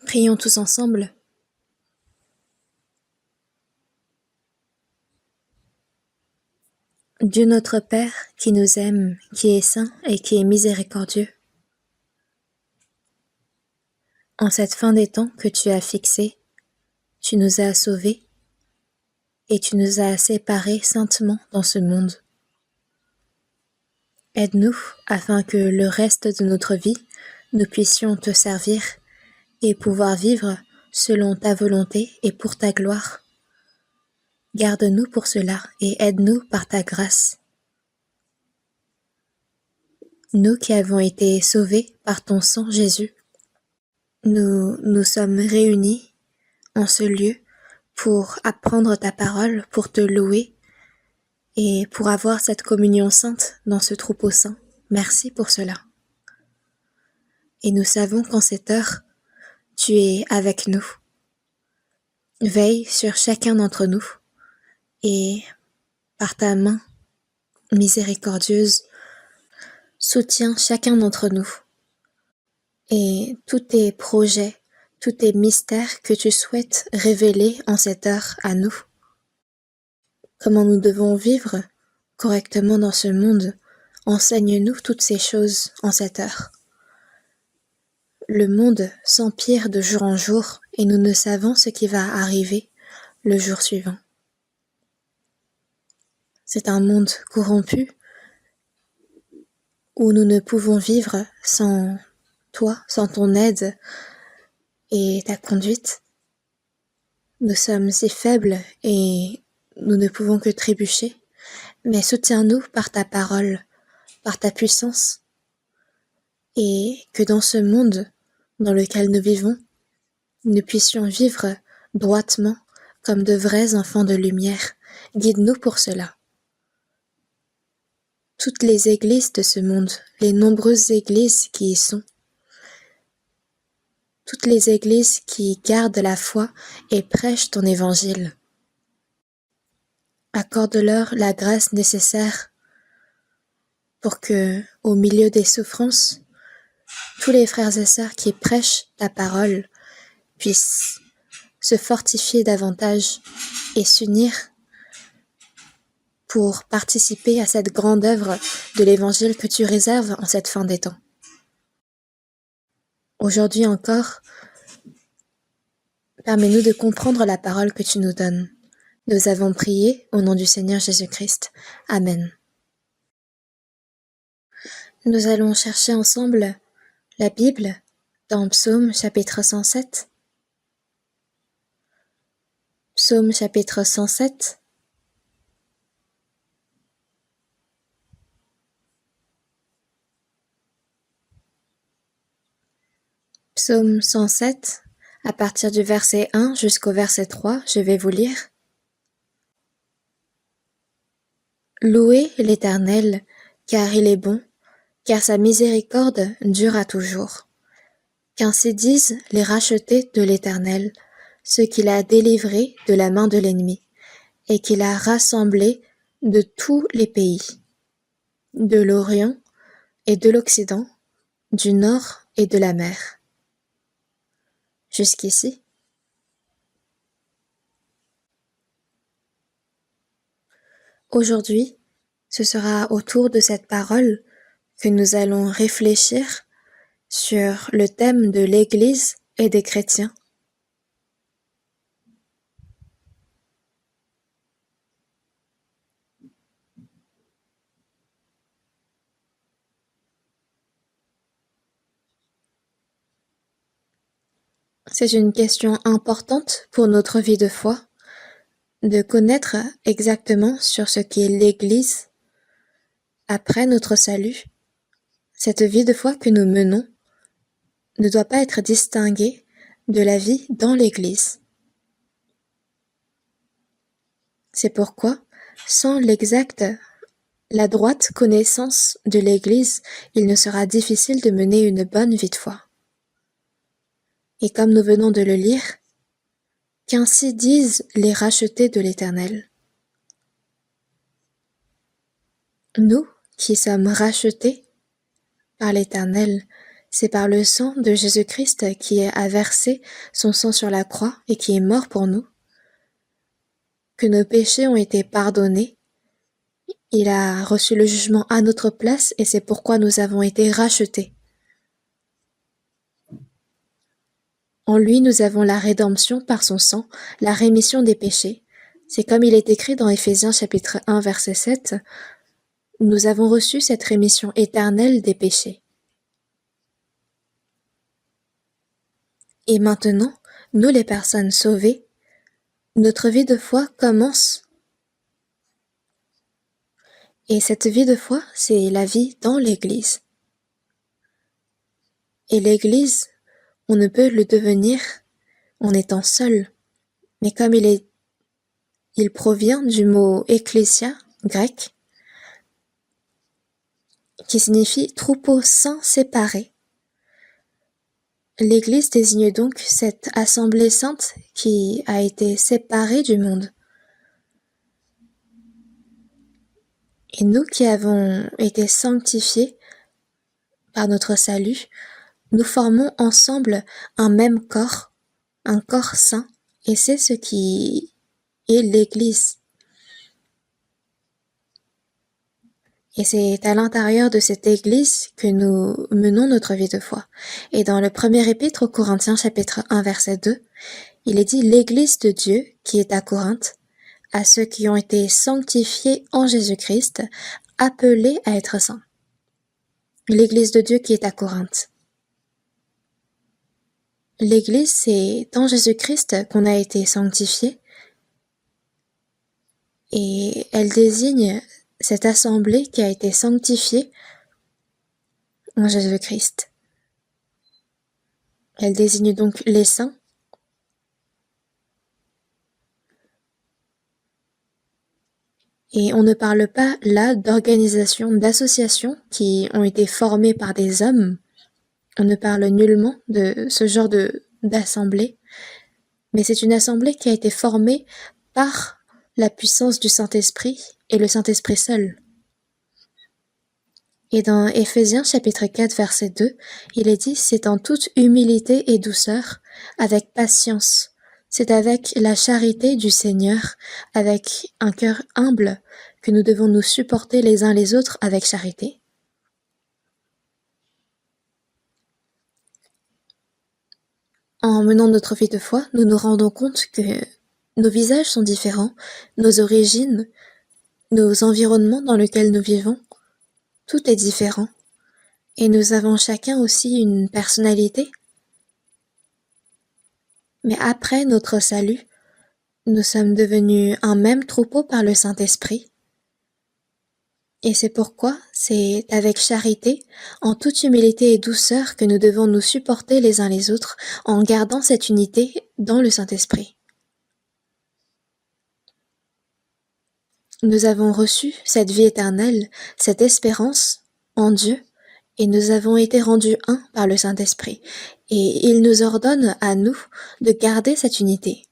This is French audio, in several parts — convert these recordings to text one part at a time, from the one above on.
Prions tous ensemble. Dieu notre Père, qui nous aime, qui est saint et qui est miséricordieux, en cette fin des temps que tu as fixée, tu nous as sauvés et tu nous as séparés saintement dans ce monde. Aide-nous afin que le reste de notre vie, nous puissions te servir et pouvoir vivre selon ta volonté et pour ta gloire. Garde-nous pour cela et aide-nous par ta grâce. Nous qui avons été sauvés par ton sang, Jésus, nous sommes réunis en ce lieu pour apprendre ta parole, pour te louer et pour avoir cette communion sainte dans ce troupeau saint. Merci pour cela. Et nous savons qu'en cette heure, tu es avec nous. Veille sur chacun d'entre nous et par ta main miséricordieuse, soutiens chacun d'entre nous. Et tous tes projets, tous tes mystères que tu souhaites révéler en cette heure à nous. Comment nous devons vivre correctement dans ce monde, enseigne-nous toutes ces choses en cette heure. Le monde s'empire de jour en jour et nous ne savons ce qui va arriver le jour suivant. C'est un monde corrompu où nous ne pouvons vivre sans toi, sans ton aide et ta conduite. Nous sommes si faibles et nous ne pouvons que trébucher, mais soutiens-nous par ta parole, par ta puissance, et que dans ce monde dans lequel nous vivons, nous puissions vivre droitement comme de vrais enfants de lumière. Guide-nous pour cela. Toutes les églises de ce monde, les nombreuses églises qui y sont, toutes les églises qui gardent la foi et prêchent ton évangile. Accorde-leur la grâce nécessaire pour que, au milieu des souffrances, tous les frères et sœurs qui prêchent ta parole puissent se fortifier davantage et s'unir pour participer à cette grande œuvre de l'Évangile que tu réserves en cette fin des temps. Aujourd'hui encore, permets-nous de comprendre la parole que tu nous donnes. Nous avons prié au nom du Seigneur Jésus-Christ. Amen. Nous allons chercher ensemble la Bible dans Psaume chapitre 107. Psaume chapitre 107. Psaume 107, à partir du verset 1 jusqu'au verset 3, je vais vous lire. Louez l'Éternel, car il est bon, car sa miséricorde dure à toujours. Qu'ainsi disent les rachetés de l'Éternel, ceux qu'il a délivrés de la main de l'ennemi, et qu'il a rassemblés de tous les pays, de l'Orient et de l'Occident, du Nord et de la mer. Jusqu'ici. Aujourd'hui, ce sera autour de cette parole que nous allons réfléchir sur le thème de l'Église et des chrétiens. C'est une question importante pour notre vie de foi, de connaître exactement sur ce qu'est l'Église après notre salut. Cette vie de foi que nous menons ne doit pas être distinguée de la vie dans l'Église. C'est pourquoi, sans la droite connaissance de l'Église, il ne sera difficile de mener une bonne vie de foi. Et comme nous venons de le lire, qu'ainsi disent les rachetés de l'Éternel. Nous qui sommes rachetés par l'Éternel, C'est par le sang de Jésus-Christ qui a versé son sang sur la croix et qui est mort pour nous, que nos péchés ont été pardonnés. Il a reçu le jugement à notre place et c'est pourquoi nous avons été rachetés. En lui, nous avons la rédemption par son sang, la rémission des péchés. C'est comme il est écrit dans Éphésiens chapitre 1 verset 7, nous avons reçu cette rémission éternelle des péchés. Et maintenant, nous les personnes sauvées, notre vie de foi commence. Et cette vie de foi, c'est la vie dans l'Église. Et l'Église, on ne peut le devenir en étant seul. Mais comme il provient du mot ecclésia, grec, qui signifie troupeau saint séparé. L'Église désigne donc cette assemblée sainte qui a été séparée du monde. Et nous qui avons été sanctifiés par notre salut, nous formons ensemble un même corps, un corps saint, et c'est ce qui est l'Église. Et c'est à l'intérieur de cette Église que nous menons notre vie de foi. Et dans le premier épître aux Corinthiens chapitre 1 verset 2, il est dit « L'Église de Dieu qui est à Corinthe, à ceux qui ont été sanctifiés en Jésus-Christ, appelés à être saints. » L'Église de Dieu qui est à Corinthe. L'Église, c'est en Jésus-Christ qu'on a été sanctifiés et elle désigne cette assemblée qui a été sanctifiée en Jésus-Christ. Elle désigne donc les saints. Et on ne parle pas là d'organisations, d'associations qui ont été formées par des hommes. On ne parle nullement de ce genre d'assemblée. Mais c'est une assemblée qui a été formée par la puissance du Saint-Esprit et le Saint-Esprit seul. Et dans Éphésiens chapitre 4 verset 2, il est dit « C'est en toute humilité et douceur, avec patience, c'est avec la charité du Seigneur, avec un cœur humble, que nous devons nous supporter les uns les autres avec charité. » En menant notre vie de foi, nous nous rendons compte que nos visages sont différents, nos origines, nos environnements dans lesquels nous vivons, tout est différent. Et nous avons chacun aussi une personnalité. Mais après notre salut, nous sommes devenus un même troupeau par le Saint-Esprit. Et c'est pourquoi c'est avec charité, en toute humilité et douceur que nous devons nous supporter les uns les autres en gardant cette unité dans le Saint-Esprit. Nous avons reçu cette vie éternelle, cette espérance en Dieu, et nous avons été rendus un par le Saint-Esprit. Et il nous ordonne à nous de garder cette unité.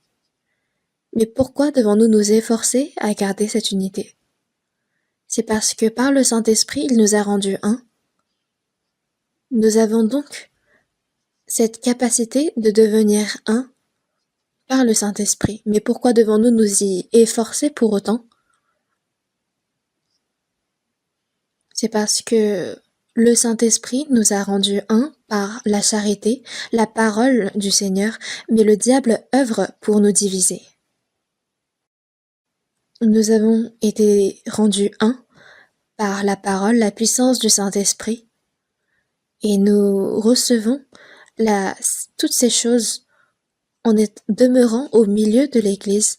Mais pourquoi devons-nous nous efforcer à garder cette unité ? C'est parce que par le Saint-Esprit, il nous a rendus un. Nous avons donc cette capacité de devenir un par le Saint-Esprit. Mais pourquoi devons-nous nous y efforcer pour autant ? C'est parce que le Saint-Esprit nous a rendus un par la charité, la parole du Seigneur, mais le diable œuvre pour nous diviser. Nous avons été rendus un par la parole, la puissance du Saint-Esprit, et nous recevons toutes ces choses en demeurant au milieu de l'Église.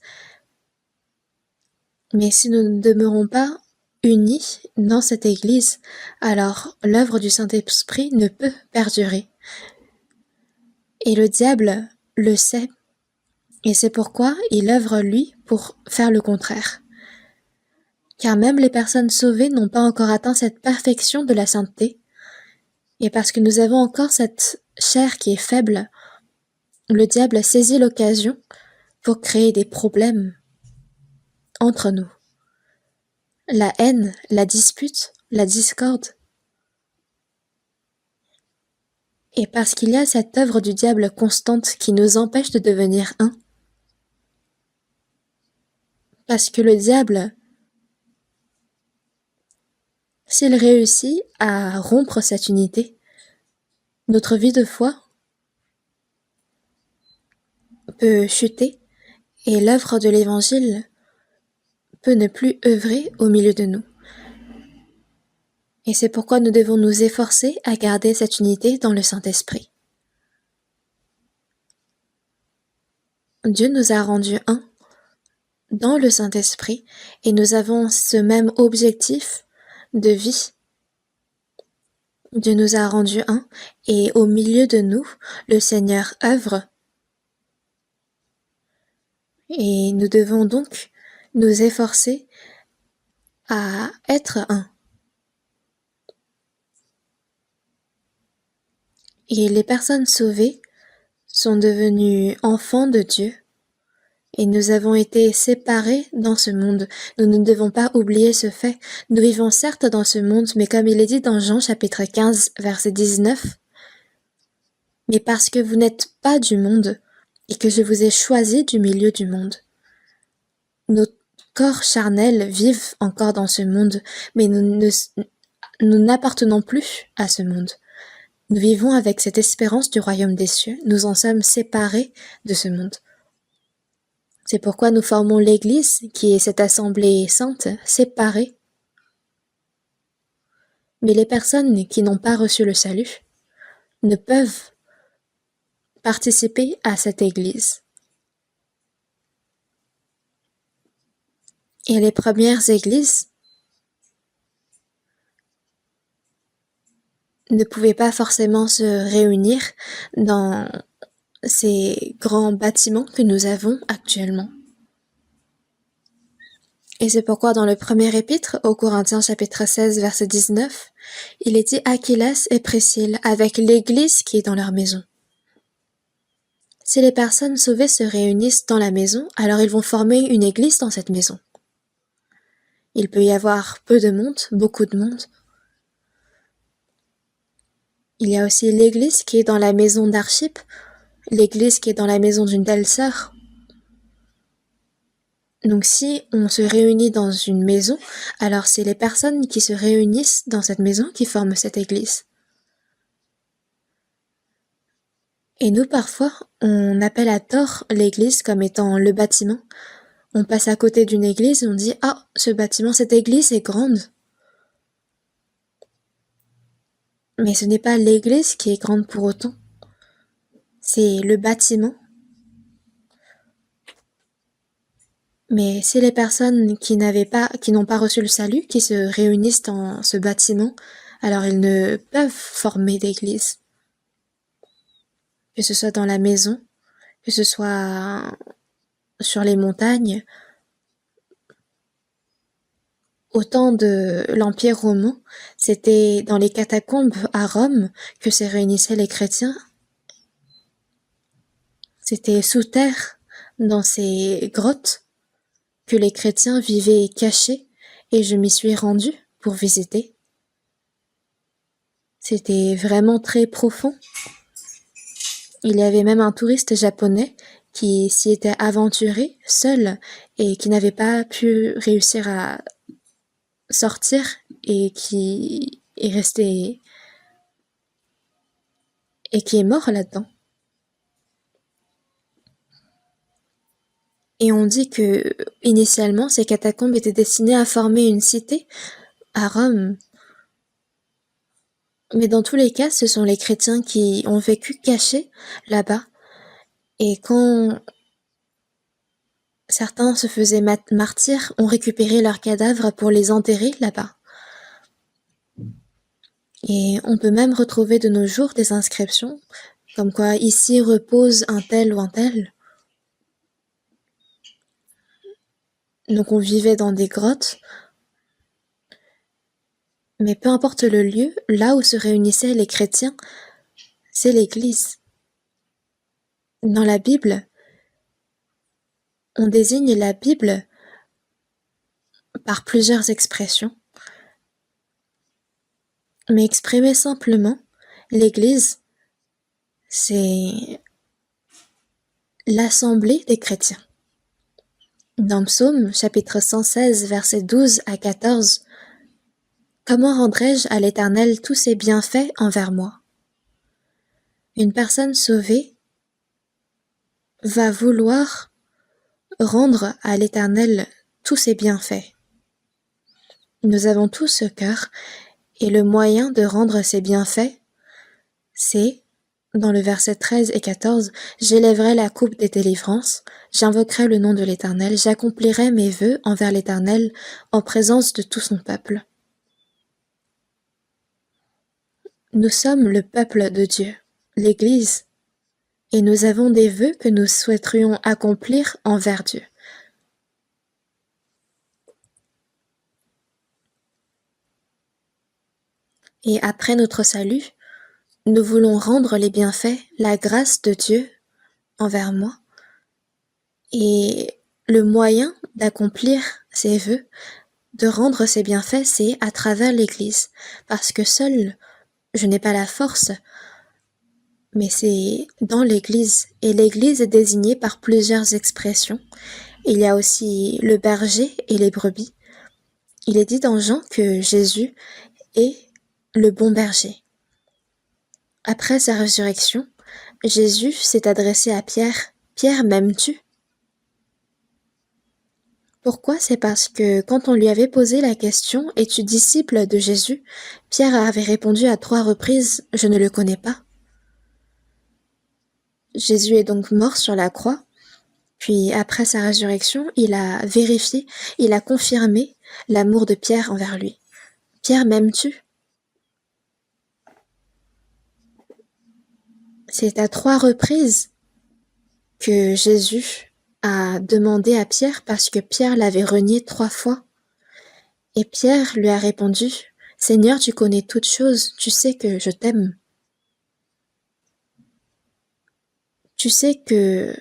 Mais si nous ne demeurons pas unis dans cette Église, alors l'œuvre du Saint-Esprit ne peut perdurer. Et le diable le sait, et c'est pourquoi il œuvre lui pour faire le contraire. Car même les personnes sauvées n'ont pas encore atteint cette perfection de la sainteté, et parce que nous avons encore cette chair qui est faible, le diable saisit l'occasion pour créer des problèmes entre nous. La haine, la dispute, la discorde. Et parce qu'il y a cette œuvre du diable constante qui nous empêche de devenir un, parce que le diable, s'il réussit à rompre cette unité, notre vie de foi peut chuter et l'œuvre de l'Évangile peut ne plus œuvrer au milieu de nous. Et c'est pourquoi nous devons nous efforcer à garder cette unité dans le Saint-Esprit. Dieu nous a rendus un dans le Saint-Esprit et nous avons ce même objectif de vie. Dieu nous a rendus un et au milieu de nous, le Seigneur œuvre. Et nous devons donc nous efforcer à être un. Et les personnes sauvées sont devenues enfants de Dieu. Et nous avons été séparés dans ce monde. Nous ne devons pas oublier ce fait. Nous vivons certes dans ce monde, mais comme il est dit dans Jean chapitre 15, verset 19, « Mais parce que vous n'êtes pas du monde, et que je vous ai choisi du milieu du monde. » Nos corps charnels vivent encore dans ce monde, mais nous n'appartenons plus à ce monde. Nous vivons avec cette espérance du royaume des cieux. Nous en sommes séparés de ce monde. C'est pourquoi nous formons l'Église, qui est cette assemblée sainte, séparée. Mais les personnes qui n'ont pas reçu le salut ne peuvent participer à cette Église. Et les premières Églises ne pouvaient pas forcément se réunir dans ces grands bâtiments que nous avons actuellement. Et c'est pourquoi dans le premier épître, au Corinthiens chapitre 16, verset 19, il est dit Achillas et Priscille avec l'Église qui est dans leur maison. Si les personnes sauvées se réunissent dans la maison, alors ils vont former une église dans cette maison. Il peut y avoir peu de monde, beaucoup de monde. Il y a aussi l'église qui est dans la maison d'Archip, l'église qui est dans la maison d'une telle sœur. Donc si on se réunit dans une maison, alors c'est les personnes qui se réunissent dans cette maison qui forment cette église. Et nous, parfois, on appelle à tort l'église comme étant le bâtiment. On passe à côté d'une église et on dit « Ah, ce bâtiment, cette église est grande ». Mais ce n'est pas l'église qui est grande pour autant. C'est le bâtiment. Mais c'est les personnes qui n'ont pas reçu le salut, qui se réunissent dans ce bâtiment, alors ils ne peuvent former d'église. Que ce soit dans la maison, que ce soit sur les montagnes. Au temps de l'Empire romain, c'était dans les catacombes à Rome que se réunissaient les chrétiens. C'était sous terre, dans ces grottes, que les chrétiens vivaient cachés, et je m'y suis rendue pour visiter. C'était vraiment très profond. Il y avait même un touriste japonais qui s'y était aventuré seul et qui n'avait pas pu réussir à sortir et qui est resté et qui est mort là-dedans. Et on dit que, initialement, ces catacombes étaient destinées à former une cité à Rome. Mais dans tous les cas, ce sont les chrétiens qui ont vécu cachés là-bas. Et quand certains se faisaient martyrs, on récupérait leurs cadavres pour les enterrer là-bas. Et on peut même retrouver de nos jours des inscriptions, comme quoi ici repose un tel ou un tel. Donc on vivait dans des grottes, mais peu importe le lieu, là où se réunissaient les chrétiens, c'est l'église. Dans la Bible, on désigne la Bible par plusieurs expressions, mais exprimée simplement, l'église c'est l'assemblée des chrétiens. Dans Psaume, chapitre 116, versets 12 à 14, « Comment rendrai-je à l'Éternel tous ses bienfaits envers moi ?» Une personne sauvée va vouloir rendre à l'Éternel tous ses bienfaits. Nous avons tous ce cœur, et le moyen de rendre ces bienfaits, c'est, dans le verset 13 et 14, « J'élèverai la coupe des délivrances, j'invoquerai le nom de l'Éternel, j'accomplirai mes vœux envers l'Éternel en présence de tout son peuple. » Nous sommes le peuple de Dieu, l'Église, et nous avons des vœux que nous souhaiterions accomplir envers Dieu. Et après notre salut, nous voulons rendre les bienfaits, la grâce de Dieu envers moi. Et le moyen d'accomplir ces vœux, de rendre ces bienfaits, c'est à travers l'Église. Parce que seul, je n'ai pas la force, mais c'est dans l'Église. Et l'Église est désignée par plusieurs expressions. Il y a aussi le berger et les brebis. Il est dit dans Jean que Jésus est le bon berger. Après sa résurrection, Jésus s'est adressé à Pierre. « Pierre, m'aimes-tu » Pourquoi? C'est parce que quand on lui avait posé la question « Es-tu disciple de Jésus ?» Pierre avait répondu à 3 reprises « Je ne le connais pas ». Jésus est donc mort sur la croix, puis après sa résurrection, il a vérifié, il a confirmé l'amour de Pierre envers lui. « Pierre, m'aimes-tu » C'est à 3 reprises que Jésus a demandé à Pierre parce que Pierre l'avait renié 3 fois. Et Pierre lui a répondu « Seigneur, tu connais toutes choses, tu sais que je t'aime. Tu sais que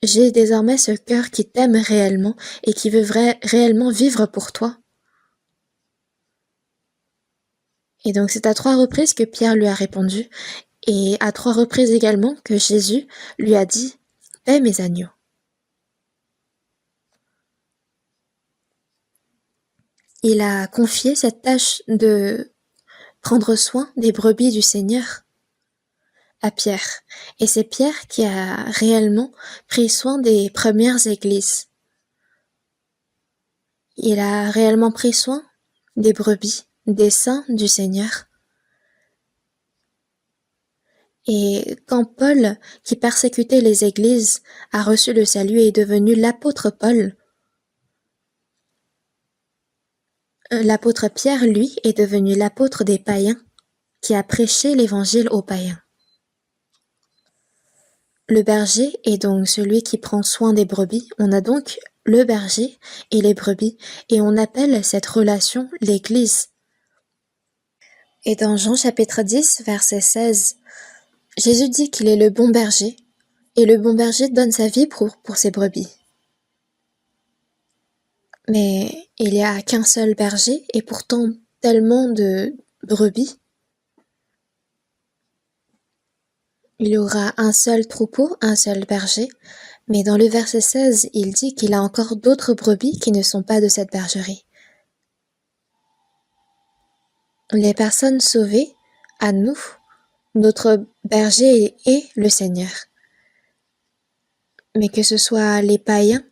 j'ai désormais ce cœur qui t'aime réellement et qui veut réellement vivre pour toi. » Et donc c'est à 3 reprises que Pierre lui a répondu et à 3 reprises également que Jésus lui a dit « Paie mes agneaux ». Il a confié cette tâche de prendre soin des brebis du Seigneur à Pierre. Et c'est Pierre qui a réellement pris soin des premières églises. Il a réellement pris soin des brebis, des saints du Seigneur. Et quand Paul, qui persécutait les églises, a reçu le salut et est devenu l'apôtre Paul, l'apôtre Pierre, lui, est devenu l'apôtre des païens, qui a prêché l'évangile aux païens. Le berger est donc celui qui prend soin des brebis. On a donc le berger et les brebis, et on appelle cette relation l'Église. Et dans Jean chapitre 10, verset 16, Jésus dit qu'il est le bon berger, et le bon berger donne sa vie pour ses brebis. Mais il n'y a qu'un seul berger, et pourtant tellement de brebis. Il y aura un seul troupeau, un seul berger, mais dans le verset 16, il dit qu'il a encore d'autres brebis qui ne sont pas de cette bergerie. Les personnes sauvées, à nous, notre berger est le Seigneur. Mais que ce soit les païens,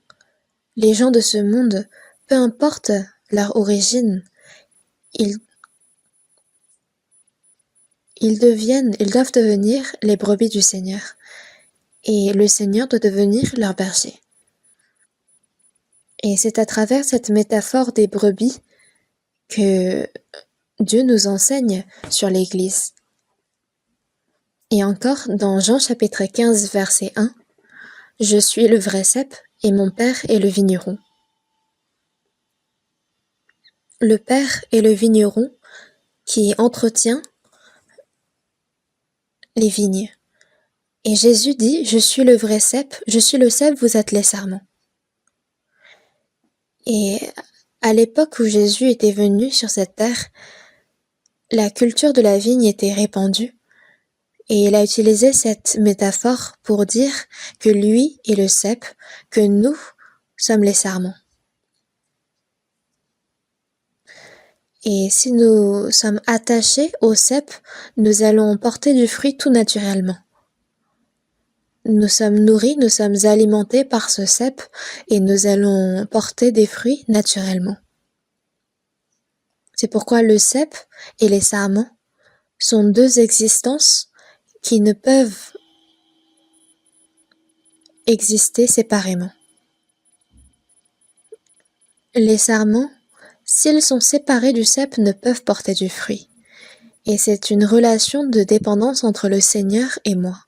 les gens de ce monde, peu importe leur origine, ils doivent devenir les brebis du Seigneur. Et le Seigneur doit devenir leur berger. Et c'est à travers cette métaphore des brebis que Dieu nous enseigne sur l'Église. Et encore, dans Jean chapitre 15, verset 1, « Je suis le vrai cep, et mon Père est le vigneron. » Le Père est le vigneron qui entretient les vignes. Et Jésus dit, « Je suis le vrai cep, je suis le cep, vous êtes les sarments. » Et à l'époque où Jésus était venu sur cette terre, la culture de la vigne était répandue. Et il a utilisé cette métaphore pour dire que lui est le cep, que nous sommes les sarments. Et si nous sommes attachés au cep, nous allons porter du fruit tout naturellement. Nous sommes nourris, nous sommes alimentés par ce cep et nous allons porter des fruits naturellement. C'est pourquoi le cep et les sarments sont deux existences qui ne peuvent exister séparément. Les sarments, s'ils sont séparés du cep, ne peuvent porter du fruit. Et c'est une relation de dépendance entre le Seigneur et moi.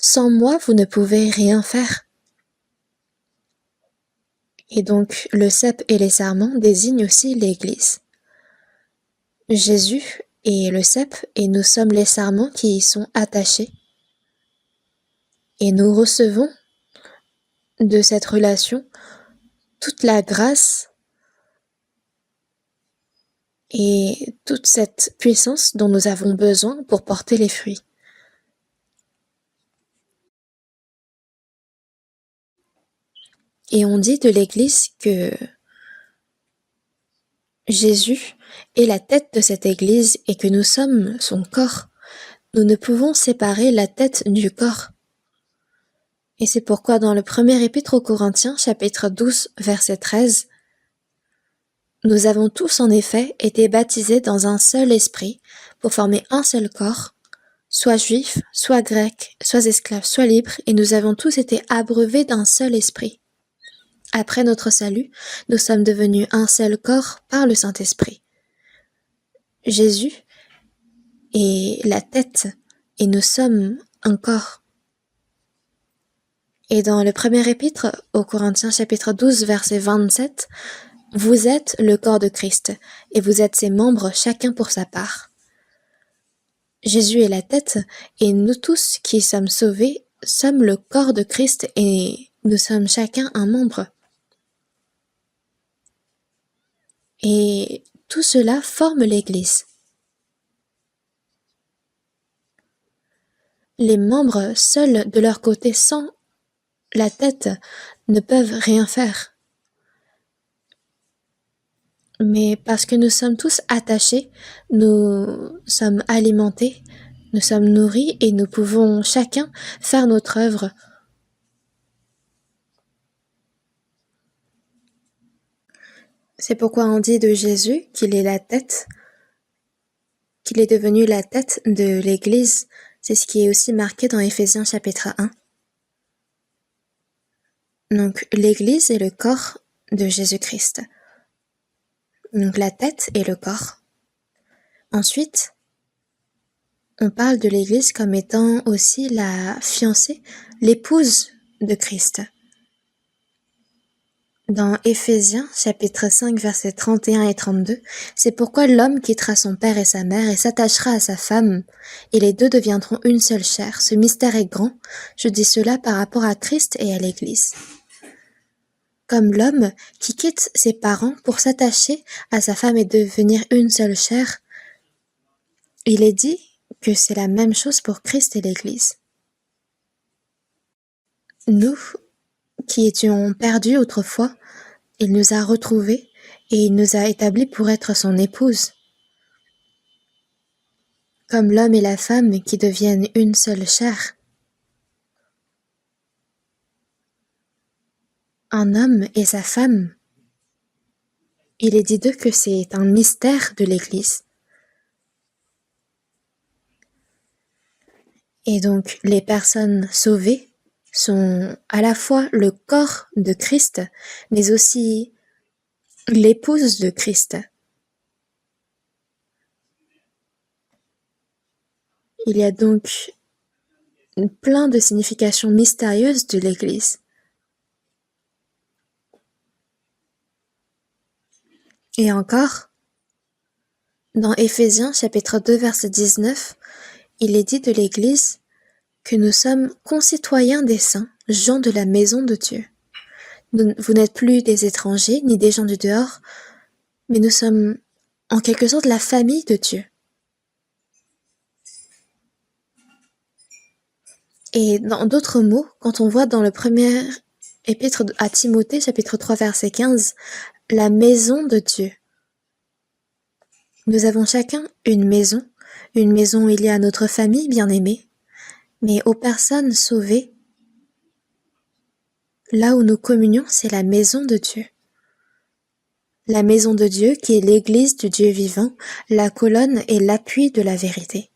Sans moi, vous ne pouvez rien faire. Et donc, le cep et les sarments désignent aussi l'Église. Jésus est le cep et nous sommes les sarments qui y sont attachés. Et nous recevons de cette relation toute la grâce et toute cette puissance dont nous avons besoin pour porter les fruits. Et on dit de l'Église que Jésus est la tête de cette Église et que nous sommes son corps. Nous ne pouvons séparer la tête du corps. Et c'est pourquoi dans le premier épître aux Corinthiens, chapitre 12, verset 13, « Nous avons tous en effet été baptisés dans un seul esprit pour former un seul corps, soit juifs, soit grecs, soit esclaves, soit libres, et nous avons tous été abreuvés d'un seul esprit. Après notre salut, nous sommes devenus un seul corps par le Saint-Esprit. Jésus est la tête et nous sommes un corps. » Et dans le premier épître aux Corinthiens chapitre 12 verset 27, « Vous êtes le corps de Christ et vous êtes ses membres chacun pour sa part. » Jésus est la tête et nous tous qui sommes sauvés sommes le corps de Christ et nous sommes chacun un membre. Et tout cela forme l'Église. Les membres seuls de leur côté sans la tête ne peuvent rien faire. Mais parce que nous sommes tous attachés, nous sommes alimentés, nous sommes nourris et nous pouvons chacun faire notre œuvre. C'est pourquoi on dit de Jésus qu'il est la tête, qu'il est devenu la tête de l'Église. C'est ce qui est aussi marqué dans Éphésiens chapitre 1. Donc l'Église est le corps de Jésus-Christ. Donc la tête et le corps. Ensuite, on parle de l'Église comme étant aussi la fiancée, l'épouse de Christ. Dans Éphésiens, chapitre 5, versets 31 et 32, c'est pourquoi l'homme quittera son père et sa mère et s'attachera à sa femme, et les deux deviendront une seule chair. Ce mystère est grand, je dis cela par rapport à Christ et à l'Église. Comme l'homme qui quitte ses parents pour s'attacher à sa femme et devenir une seule chair, il est dit que c'est la même chose pour Christ et l'Église. Nous, qui étions perdus autrefois, il nous a retrouvés et il nous a établis pour être son épouse. Comme l'homme et la femme qui deviennent une seule chair. Un homme et sa femme. Il est dit d'eux que c'est un mystère de l'Église. Et donc, les personnes sauvées sont à la fois le corps de Christ, mais aussi l'épouse de Christ. Il y a donc plein de significations mystérieuses de l'Église. Et encore, dans Éphésiens chapitre 2 verset 19, il est dit de l'Église que nous sommes concitoyens des saints, gens de la maison de Dieu. Vous n'êtes plus des étrangers ni des gens du dehors, mais nous sommes en quelque sorte la famille de Dieu. Et dans d'autres mots, quand on voit dans le premier épître à Timothée, chapitre 3, verset 15, la maison de Dieu. Nous avons chacun une maison où il y a notre famille bien-aimée, mais aux personnes sauvées, là où nous communions, c'est la maison de Dieu. La maison de Dieu qui est l'église du Dieu vivant, la colonne et l'appui de la vérité.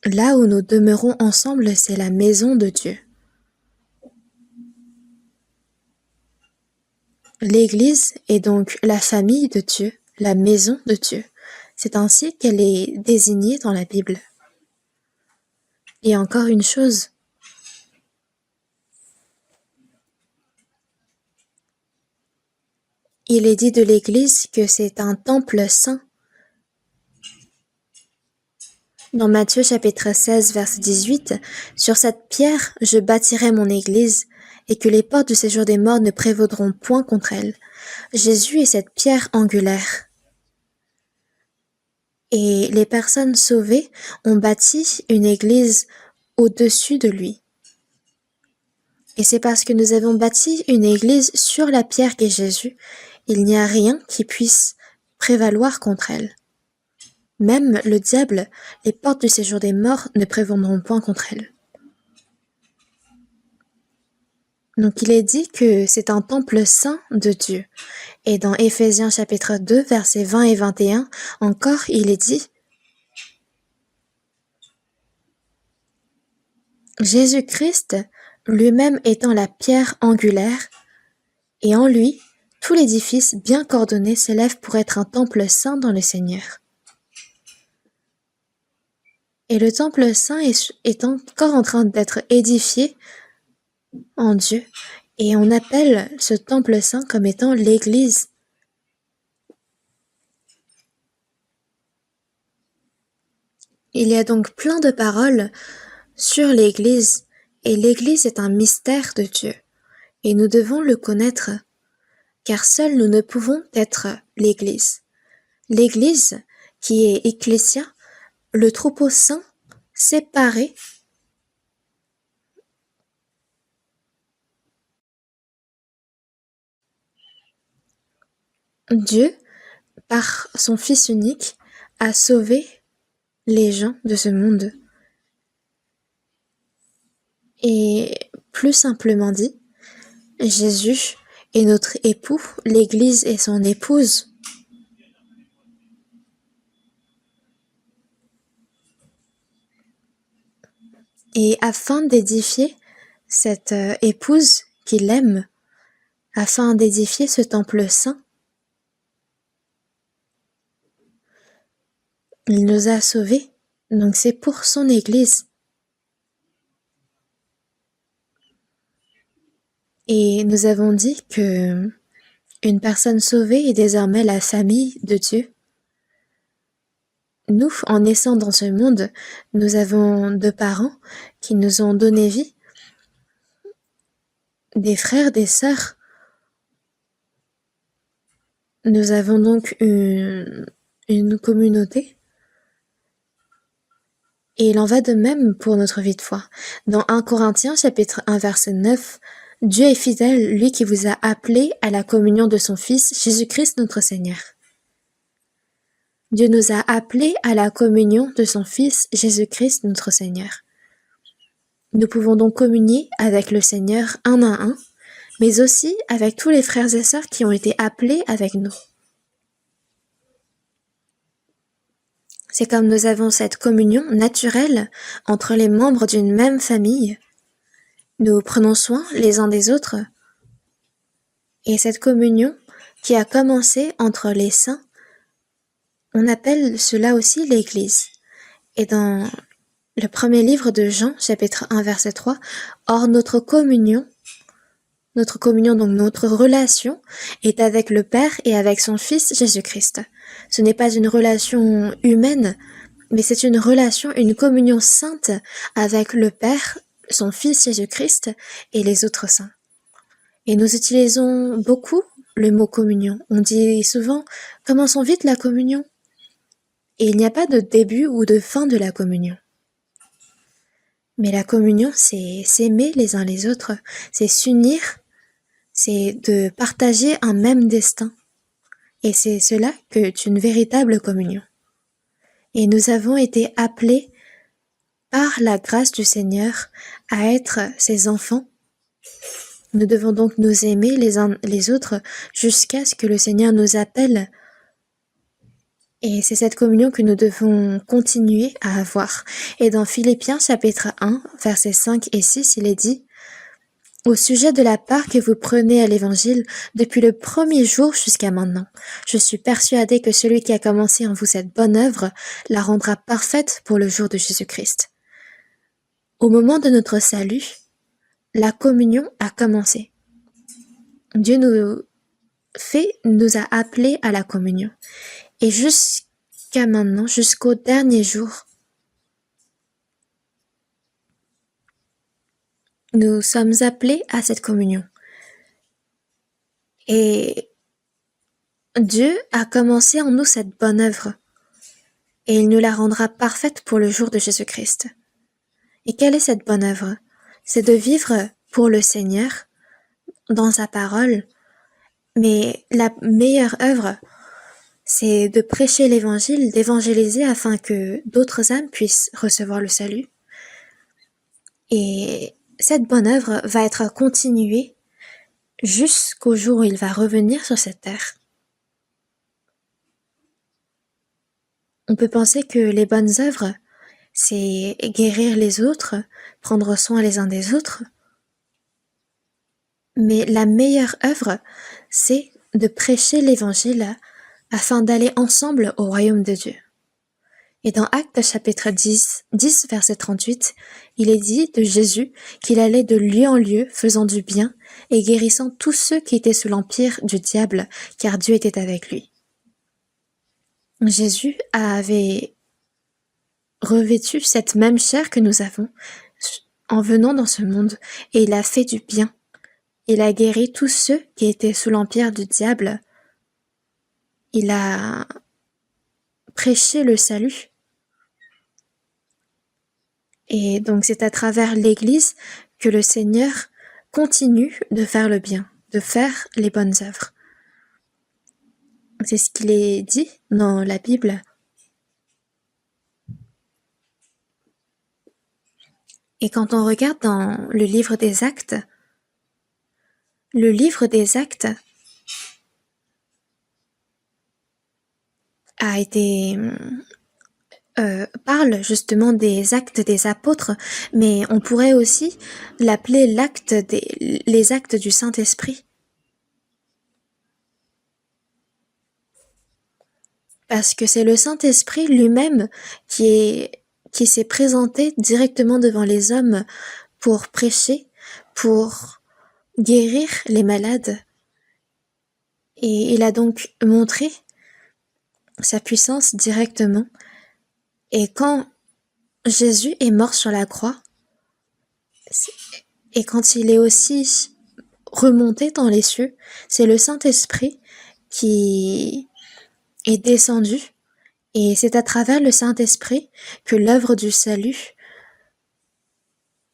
Là où nous demeurons ensemble, c'est la maison de Dieu. L'église est donc la famille de Dieu, la maison de Dieu. C'est ainsi qu'elle est désignée dans la Bible. Et encore une chose, il est dit de l'Église que c'est un temple saint. Dans Matthieu chapitre 16, verset 18, « Sur cette pierre, je bâtirai mon Église, et que les portes du séjour des morts ne prévaudront point contre elle. » Jésus est cette pierre angulaire. Et les personnes sauvées ont bâti une Église au-dessus de lui. Et c'est parce que nous avons bâti une Église sur la pierre qu'est Jésus, il n'y a rien qui puisse prévaloir contre elle. Même le diable, les portes du séjour des morts ne prévaudront point contre elle. Donc il est dit que c'est un temple saint de Dieu. Et dans Éphésiens chapitre 2, versets 20 et 21, encore il est dit « Jésus-Christ, lui-même étant la pierre angulaire, et en lui, tout l'édifice bien coordonné s'élève pour être un temple saint dans le Seigneur. » Et le temple saint est encore en train d'être édifié en Dieu, et on appelle ce temple saint comme étant l'Église. Il y a donc plein de paroles sur l'Église, et l'Église est un mystère de Dieu, et nous devons le connaître, car seuls nous ne pouvons être l'Église. L'Église, qui est Ecclésia, le troupeau saint, séparé, Dieu, par son Fils unique, a sauvé les gens de ce monde. Et plus simplement dit, Jésus est notre époux, l'Église est son épouse. Et afin d'édifier cette épouse qu'il aime, afin d'édifier ce temple saint, il nous a sauvés, donc c'est pour son Église. Et nous avons dit que une personne sauvée est désormais la famille de Dieu. Nous, en naissant dans ce monde, nous avons 2 parents qui nous ont donné vie, des frères, des sœurs. Nous avons donc une communauté. Et il en va de même pour notre vie de foi. Dans 1 Corinthiens, chapitre 1, verset 9, « Dieu est fidèle, lui qui vous a appelés à la communion de son Fils, Jésus-Christ notre Seigneur. » Dieu nous a appelés à la communion de son Fils, Jésus-Christ notre Seigneur. Nous pouvons donc communier avec le Seigneur un à un, mais aussi avec tous les frères et sœurs qui ont été appelés avec nous. C'est comme nous avons cette communion naturelle entre les membres d'une même famille. Nous prenons soin les uns des autres. Et cette communion qui a commencé entre les saints, on appelle cela aussi l'Église. Et dans le premier livre de Jean, chapitre 1, verset 3, « Or notre communion, donc notre relation, est avec le Père et avec son Fils Jésus-Christ. » Ce n'est pas une relation humaine, mais c'est une relation, une communion sainte avec le Père, son Fils Jésus-Christ et les autres saints. Et nous utilisons beaucoup le mot communion. On dit souvent « commençons vite la communion ». Et il n'y a pas de début ou de fin de la communion. Mais la communion, c'est s'aimer les uns les autres, c'est s'unir, c'est de partager un même destin. Et c'est cela qu'est une véritable communion. Et nous avons été appelés par la grâce du Seigneur à être ses enfants. Nous devons donc nous aimer les uns les autres jusqu'à ce que le Seigneur nous appelle. Et c'est cette communion que nous devons continuer à avoir. Et dans Philippiens chapitre 1, versets 5 et 6, il est dit « Au sujet de la part que vous prenez à l'Évangile depuis le premier jour jusqu'à maintenant, je suis persuadé que celui qui a commencé en vous cette bonne œuvre la rendra parfaite pour le jour de Jésus-Christ. » Au moment de notre salut, la communion a commencé. Dieu nous a appelés à la communion. Et jusqu'à maintenant, jusqu'au dernier jour, nous sommes appelés à cette communion. Et Dieu a commencé en nous cette bonne œuvre. Et il nous la rendra parfaite pour le jour de Jésus-Christ. Et quelle est cette bonne œuvre? C'est de vivre pour le Seigneur, dans sa parole. Mais la meilleure œuvre, c'est de prêcher l'évangile, d'évangéliser afin que d'autres âmes puissent recevoir le salut. Et cette bonne œuvre va être continuée jusqu'au jour où il va revenir sur cette terre. On peut penser que les bonnes œuvres, c'est guérir les autres, prendre soin les uns des autres. Mais la meilleure œuvre, c'est de prêcher l'évangile afin d'aller ensemble au royaume de Dieu. Et dans Actes chapitre 10, verset 38, il est dit de Jésus qu'il allait de lieu en lieu faisant du bien et guérissant tous ceux qui étaient sous l'empire du diable, car Dieu était avec lui. Jésus avait revêtu cette même chair que nous avons en venant dans ce monde et il a fait du bien. Il a guéri tous ceux qui étaient sous l'empire du diable. Il a prêché le salut. Et donc c'est à travers l'Église que le Seigneur continue de faire le bien, de faire les bonnes œuvres. C'est ce qu'il est dit dans la Bible. Et quand on regarde dans le livre des Actes a été parle justement des actes des apôtres, mais on pourrait aussi l'appeler les actes du Saint-Esprit. Parce que c'est le Saint-Esprit lui-même qui s'est présenté directement devant les hommes pour prêcher, pour guérir les malades. Et il a donc montré sa puissance directement. Et quand Jésus est mort sur la croix, et quand il est aussi remonté dans les cieux, c'est le Saint-Esprit qui est descendu, et c'est à travers le Saint-Esprit que l'œuvre du salut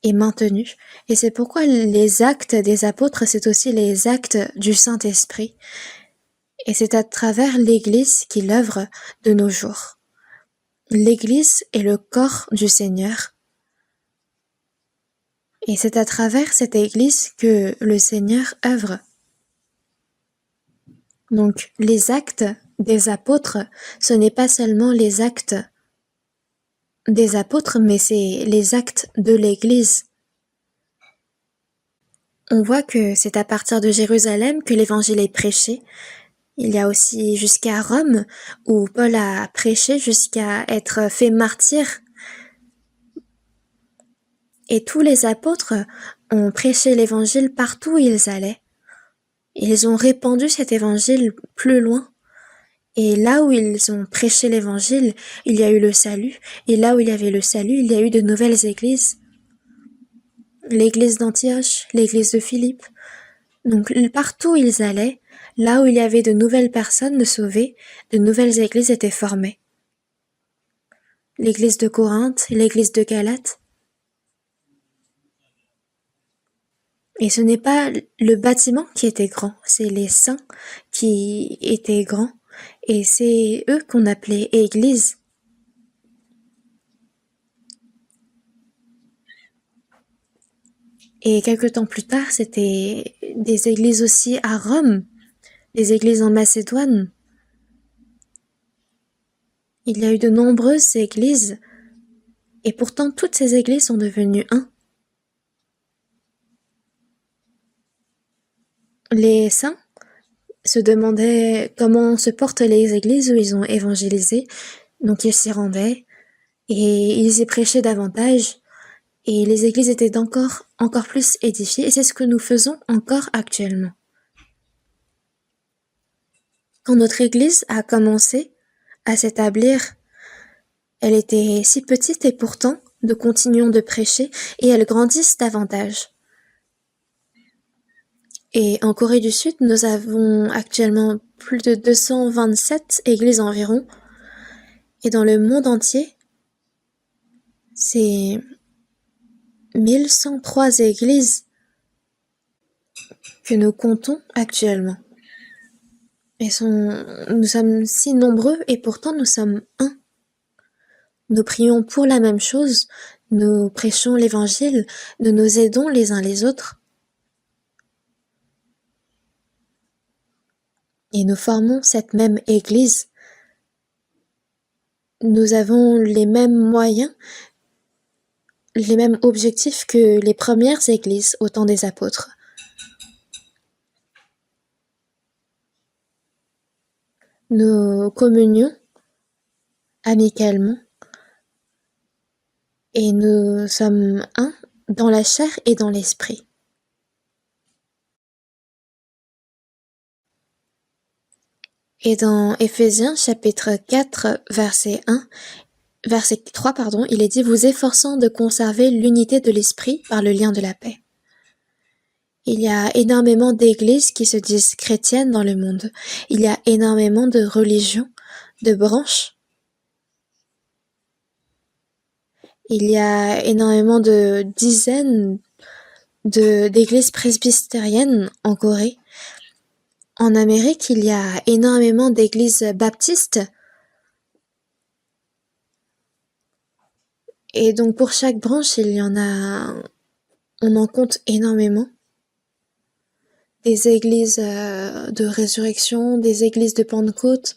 est maintenue. Et c'est pourquoi les actes des apôtres, c'est aussi les actes du Saint-Esprit. Et c'est à travers l'Église qu'il œuvre de nos jours. L'Église est le corps du Seigneur. Et c'est à travers cette Église que le Seigneur œuvre. Donc, les actes des apôtres, ce n'est pas seulement les actes des apôtres, mais c'est les actes de l'Église. On voit que c'est à partir de Jérusalem que l'Évangile est prêché. Il y a aussi jusqu'à Rome, où Paul a prêché jusqu'à être fait martyr. Et tous les apôtres ont prêché l'Évangile partout où ils allaient. Ils ont répandu cet Évangile plus loin. Et là où ils ont prêché l'Évangile, il y a eu le salut. Et là où il y avait le salut, il y a eu de nouvelles églises. L'église d'Antioche, l'église de Philippe. Donc partout où ils allaient, là où il y avait de nouvelles personnes de sauvées, de nouvelles églises étaient formées. L'église de Corinthe, l'église de Galate. Et ce n'est pas le bâtiment qui était grand, c'est les saints qui étaient grands, et c'est eux qu'on appelait Église. Et quelque temps plus tard, c'était des églises aussi à Rome, des églises en Macédoine. Il y a eu de nombreuses églises, et pourtant toutes ces églises sont devenues un. Les saints se demandaient comment se portent les églises où ils ont évangélisé, donc ils s'y rendaient, et ils y prêchaient davantage, et les églises étaient encore plus édifiées, et c'est ce que nous faisons encore actuellement. Quand notre église a commencé à s'établir, elle était si petite et pourtant nous continuons de prêcher et elles grandissent davantage. Et en Corée du Sud, nous avons actuellement plus de 227 églises environ. Et dans le monde entier, c'est 1103 églises que nous comptons actuellement. Nous sommes si nombreux et pourtant nous sommes un. Nous prions pour la même chose, nous prêchons l'évangile, nous nous aidons les uns les autres. Et nous formons cette même Église. Nous avons les mêmes moyens, les mêmes objectifs que les premières Églises au temps des apôtres. Nous communions amicalement et nous sommes un dans la chair et dans l'esprit. Et dans Éphésiens chapitre 4 verset 3, il est dit « Vous efforçant de conserver l'unité de l'esprit par le lien de la paix ». Il y a énormément d'églises qui se disent chrétiennes dans le monde. Il y a énormément de religions, de branches. Il y a énormément de dizaines d'églises presbytériennes en Corée. En Amérique, il y a énormément d'églises baptistes. Et donc pour chaque branche, on en compte énormément. Des églises de résurrection, des églises de Pentecôte,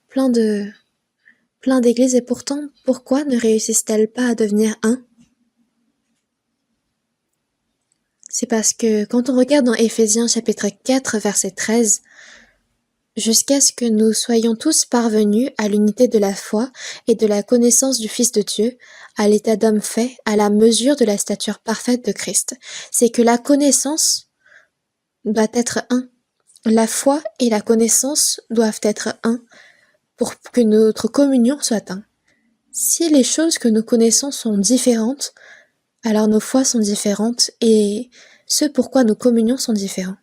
plein d'églises. Et pourtant, pourquoi ne réussissent-elles pas à devenir un? C'est parce que quand on regarde dans Éphésiens chapitre 4 verset 13, jusqu'à ce que nous soyons tous parvenus à l'unité de la foi et de la connaissance du Fils de Dieu, à l'état d'homme fait, à la mesure de la stature parfaite de Christ. C'est que la connaissance doit être un. La foi et la connaissance doivent être un pour que notre communion soit un. Si les choses que nous connaissons sont différentes, alors nos foi sont différentes et ce pourquoi nous communions sont différents.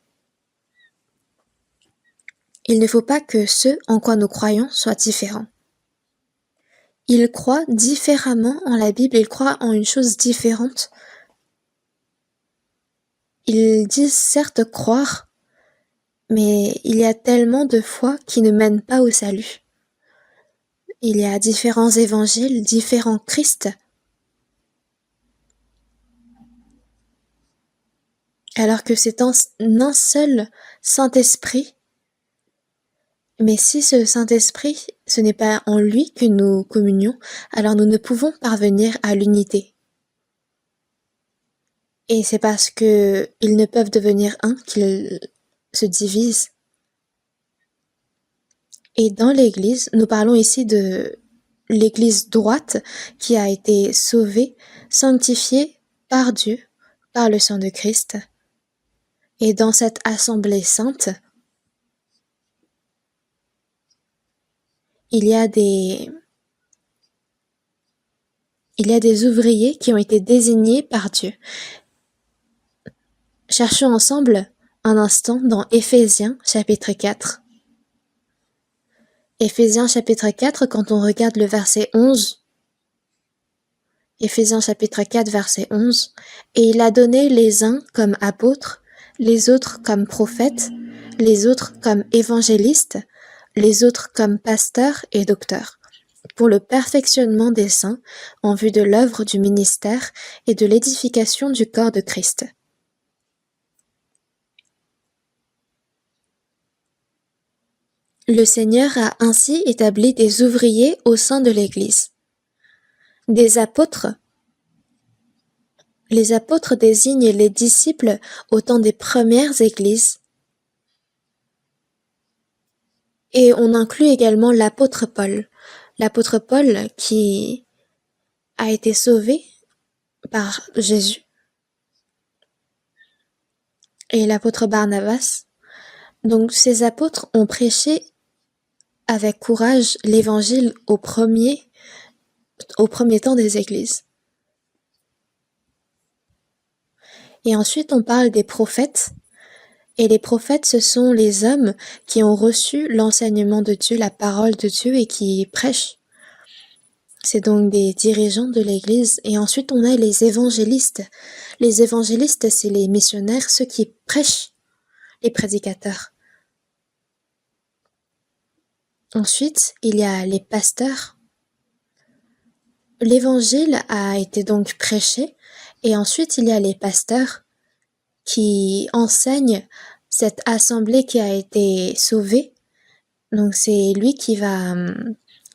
Il ne faut pas que ce en quoi nous croyons soit différent. Ils croient différemment en la Bible, ils croient en une chose différente. Ils disent certes croire, mais il y a tellement de foi qui ne mènent pas au salut. Il y a différents évangiles, différents Christ. Alors que c'est un seul Saint-Esprit. Mais si ce Saint-Esprit, ce n'est pas en lui que nous communions, alors nous ne pouvons parvenir à l'unité. Et c'est parce que ils ne peuvent devenir un qu'ils se divisent. Et dans l'Église, nous parlons ici de l'Église droite qui a été sauvée, sanctifiée par Dieu, par le sang de Christ. Et dans cette assemblée sainte, il y a des ouvriers qui ont été désignés par Dieu. Cherchons ensemble un instant dans Éphésiens chapitre 4. Éphésiens chapitre 4, quand on regarde le verset 11, Éphésiens chapitre 4 verset 11, « Et il a donné les uns comme apôtres, les autres comme prophètes, les autres comme évangélistes, les autres comme pasteurs et docteurs, pour le perfectionnement des saints en vue de l'œuvre du ministère et de l'édification du corps de Christ. Le Seigneur a ainsi établi des ouvriers au sein de l'Église. Des apôtres. Les apôtres désignent les disciples au temps des premières églises. Et on inclut également l'apôtre Paul. L'apôtre Paul qui a été sauvé par Jésus. Et l'apôtre Barnabas. Donc ces apôtres ont prêché avec courage l'évangile au premier temps des églises. Et ensuite on parle des prophètes. Et les prophètes, ce sont les hommes qui ont reçu l'enseignement de Dieu, la parole de Dieu et qui prêchent. C'est donc des dirigeants de l'Église. Et ensuite, on a les évangélistes. Les évangélistes, c'est les missionnaires, ceux qui prêchent, les prédicateurs. Ensuite, il y a les pasteurs. L'évangile a été donc prêché. Et ensuite, il y a les pasteurs qui enseignent cette assemblée qui a été sauvée. Donc c'est lui qui va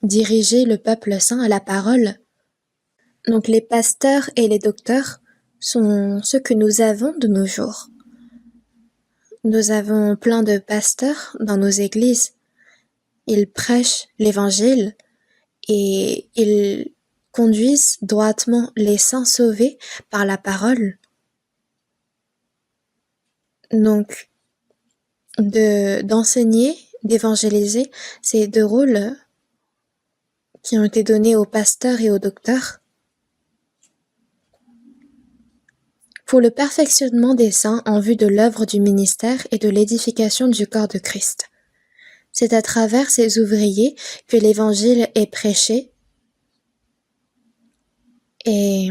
diriger le peuple saint à la parole. Donc les pasteurs et les docteurs sont ceux que nous avons de nos jours. Nous avons plein de pasteurs dans nos églises. Ils prêchent l'évangile et ils conduisent droitement les saints sauvés par la parole. Donc d'enseigner, d'évangéliser, c'est deux rôles qui ont été donnés aux pasteurs et aux docteurs. Pour le perfectionnement des saints en vue de l'œuvre du ministère et de l'édification du corps de Christ. C'est à travers ces ouvriers que l'évangile est prêché et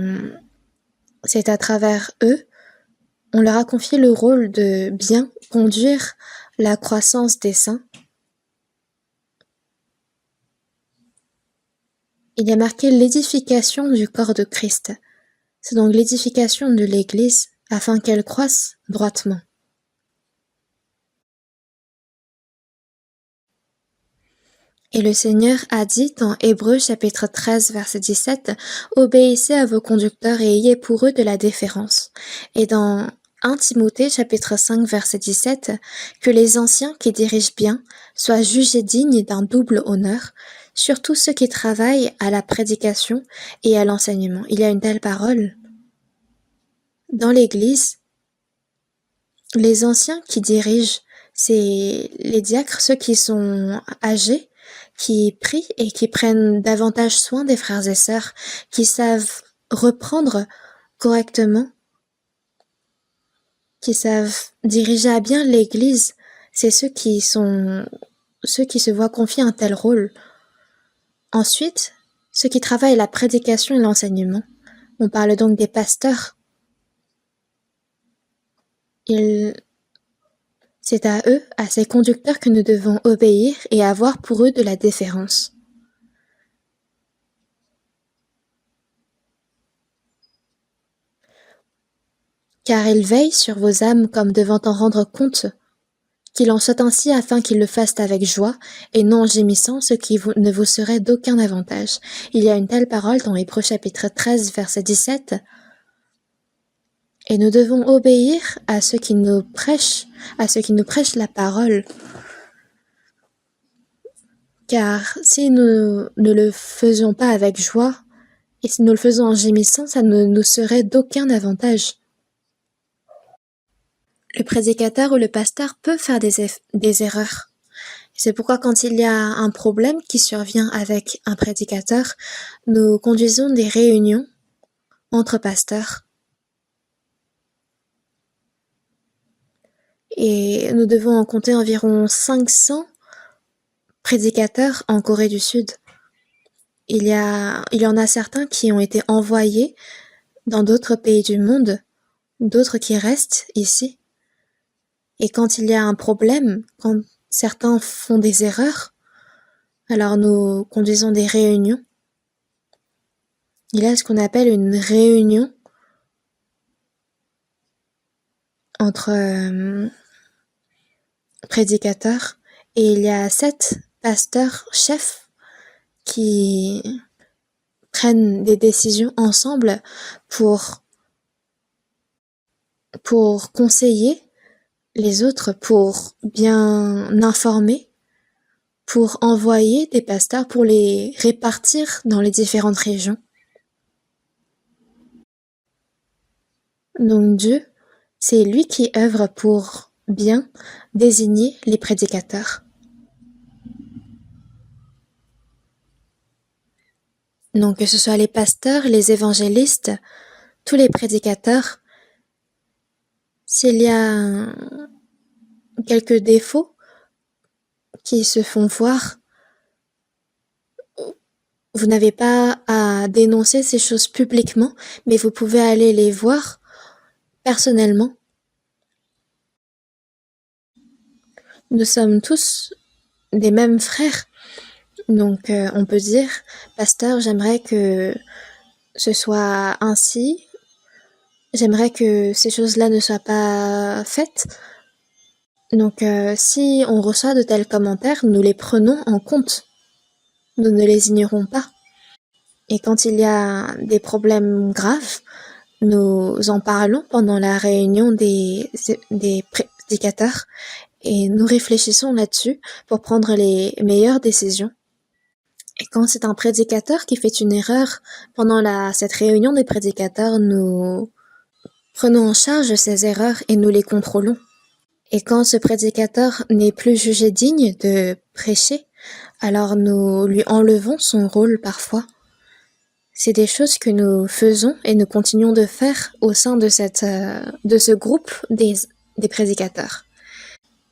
c'est à travers eux, on leur a confié le rôle de bien conduire la croissance des saints. Il y a marqué l'édification du corps de Christ. C'est donc l'édification de l'Église afin qu'elle croisse droitement. Et le Seigneur a dit dans Hébreux chapitre 13 verset 17, « Obéissez à vos conducteurs et ayez pour eux de la déférence. » Et dans 1 Timothée chapitre 5 verset 17, « Que les anciens qui dirigent bien soient jugés dignes d'un double honneur, surtout ceux qui travaillent à la prédication et à l'enseignement. » Il y a une telle parole. Dans l'Église, les anciens qui dirigent, c'est les diacres, ceux qui sont âgés, qui prient et qui prennent davantage soin des frères et sœurs, qui savent reprendre correctement, qui savent diriger à bien l'Église. C'est ceux qui se voient confier un tel rôle. Ensuite, ceux qui travaillent la prédication et l'enseignement. On parle donc des pasteurs. C'est à eux, à ces conducteurs que nous devons obéir et avoir pour eux de la déférence. Car ils veillent sur vos âmes comme devant en rendre compte, qu'il en soit ainsi afin qu'ils le fassent avec joie et non en gémissant, ce qui ne vous serait d'aucun avantage. Il y a une telle parole dans Hébreux chapitre 13 verset 17. Et nous devons obéir à ceux qui nous prêchent, la parole. Car si nous ne le faisons pas avec joie, et si nous le faisons en gémissant, ça ne nous serait d'aucun avantage. Le prédicateur ou le pasteur peut faire des erreurs. C'est pourquoi quand il y a un problème qui survient avec un prédicateur, nous conduisons des réunions entre pasteurs. Et nous devons en compter environ 500 prédicateurs en Corée du Sud. Il y en a certains qui ont été envoyés dans d'autres pays du monde, d'autres qui restent ici. Et quand il y a un problème, quand certains font des erreurs, alors nous conduisons des réunions. Il y a ce qu'on appelle une réunion entre prédicateurs et il y a 7 pasteurs chefs qui prennent des décisions ensemble pour conseiller les autres, pour bien informer, pour envoyer des pasteurs, pour les répartir dans les différentes régions. Donc Dieu, c'est lui qui œuvre pour bien désigner les prédicateurs. Donc que ce soit les pasteurs, les évangélistes, tous les prédicateurs, s'il y a quelques défauts qui se font voir, vous n'avez pas à dénoncer ces choses publiquement, mais vous pouvez aller les voir personnellement. Nous sommes tous des mêmes frères. Donc on peut dire, pasteur, j'aimerais que ce soit ainsi, j'aimerais que ces choses-là ne soient pas faites. Donc si on reçoit de tels commentaires, nous les prenons en compte. Nous ne les ignorons pas. Et quand il y a des problèmes graves, nous en parlons pendant la réunion des prédicateurs et nous réfléchissons là-dessus pour prendre les meilleures décisions. Et quand c'est un prédicateur qui fait une erreur, pendant cette réunion des prédicateurs, nous prenons en charge ces erreurs et nous les contrôlons. Et quand ce prédicateur n'est plus jugé digne de prêcher, alors nous lui enlevons son rôle parfois. C'est des choses que nous faisons et nous continuons de faire au sein de ce groupe des prédicateurs.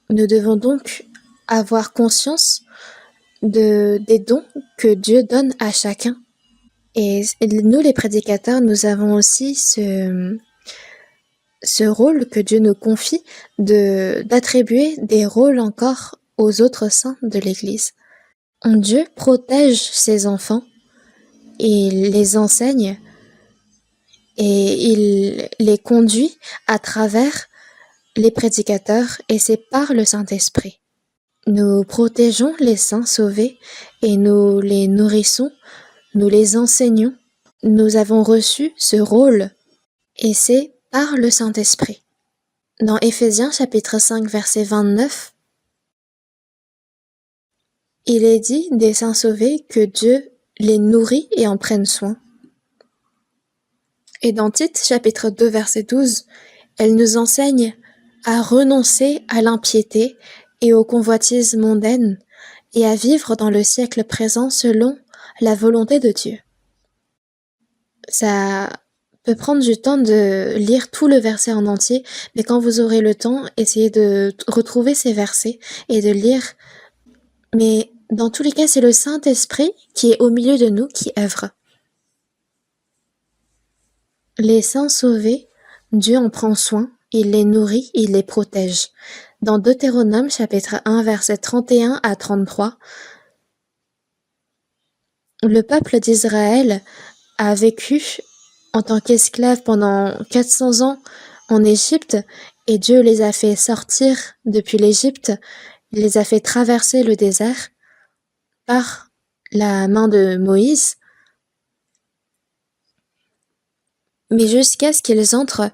Nous devons donc avoir conscience des dons que Dieu donne à chacun. Et nous, les prédicateurs, nous avons aussi ce rôle que Dieu nous confie d'attribuer des rôles encore aux autres saints de l'Église. Dieu protège ses enfants, il les enseigne et il les conduit à travers les prédicateurs et c'est par le Saint-Esprit. Nous protégeons les saints sauvés et nous les nourrissons, nous les enseignons. Nous avons reçu ce rôle et c'est par le Saint-Esprit. Dans Éphésiens chapitre 5 verset 29, il est dit des saints sauvés que Dieu les nourrit et en prenne soin. Et dans Tite chapitre 2 verset 12, elle nous enseigne à renoncer à l'impiété et aux convoitises mondaines et à vivre dans le siècle présent selon la volonté de Dieu. Ça peut prendre du temps de lire tout le verset en entier, mais quand vous aurez le temps, essayez de retrouver ces versets et de lire. Mais dans tous les cas, c'est le Saint-Esprit qui est au milieu de nous qui œuvre. Les saints sauvés, Dieu en prend soin, il les nourrit, il les protège. Dans Deutéronome chapitre 1 verset 31 à 33, le peuple d'Israël a vécu en tant qu'esclaves pendant 400 ans en Égypte et Dieu les a fait sortir depuis l'Égypte, il les a fait traverser le désert par la main de Moïse, mais jusqu'à ce qu'ils entrent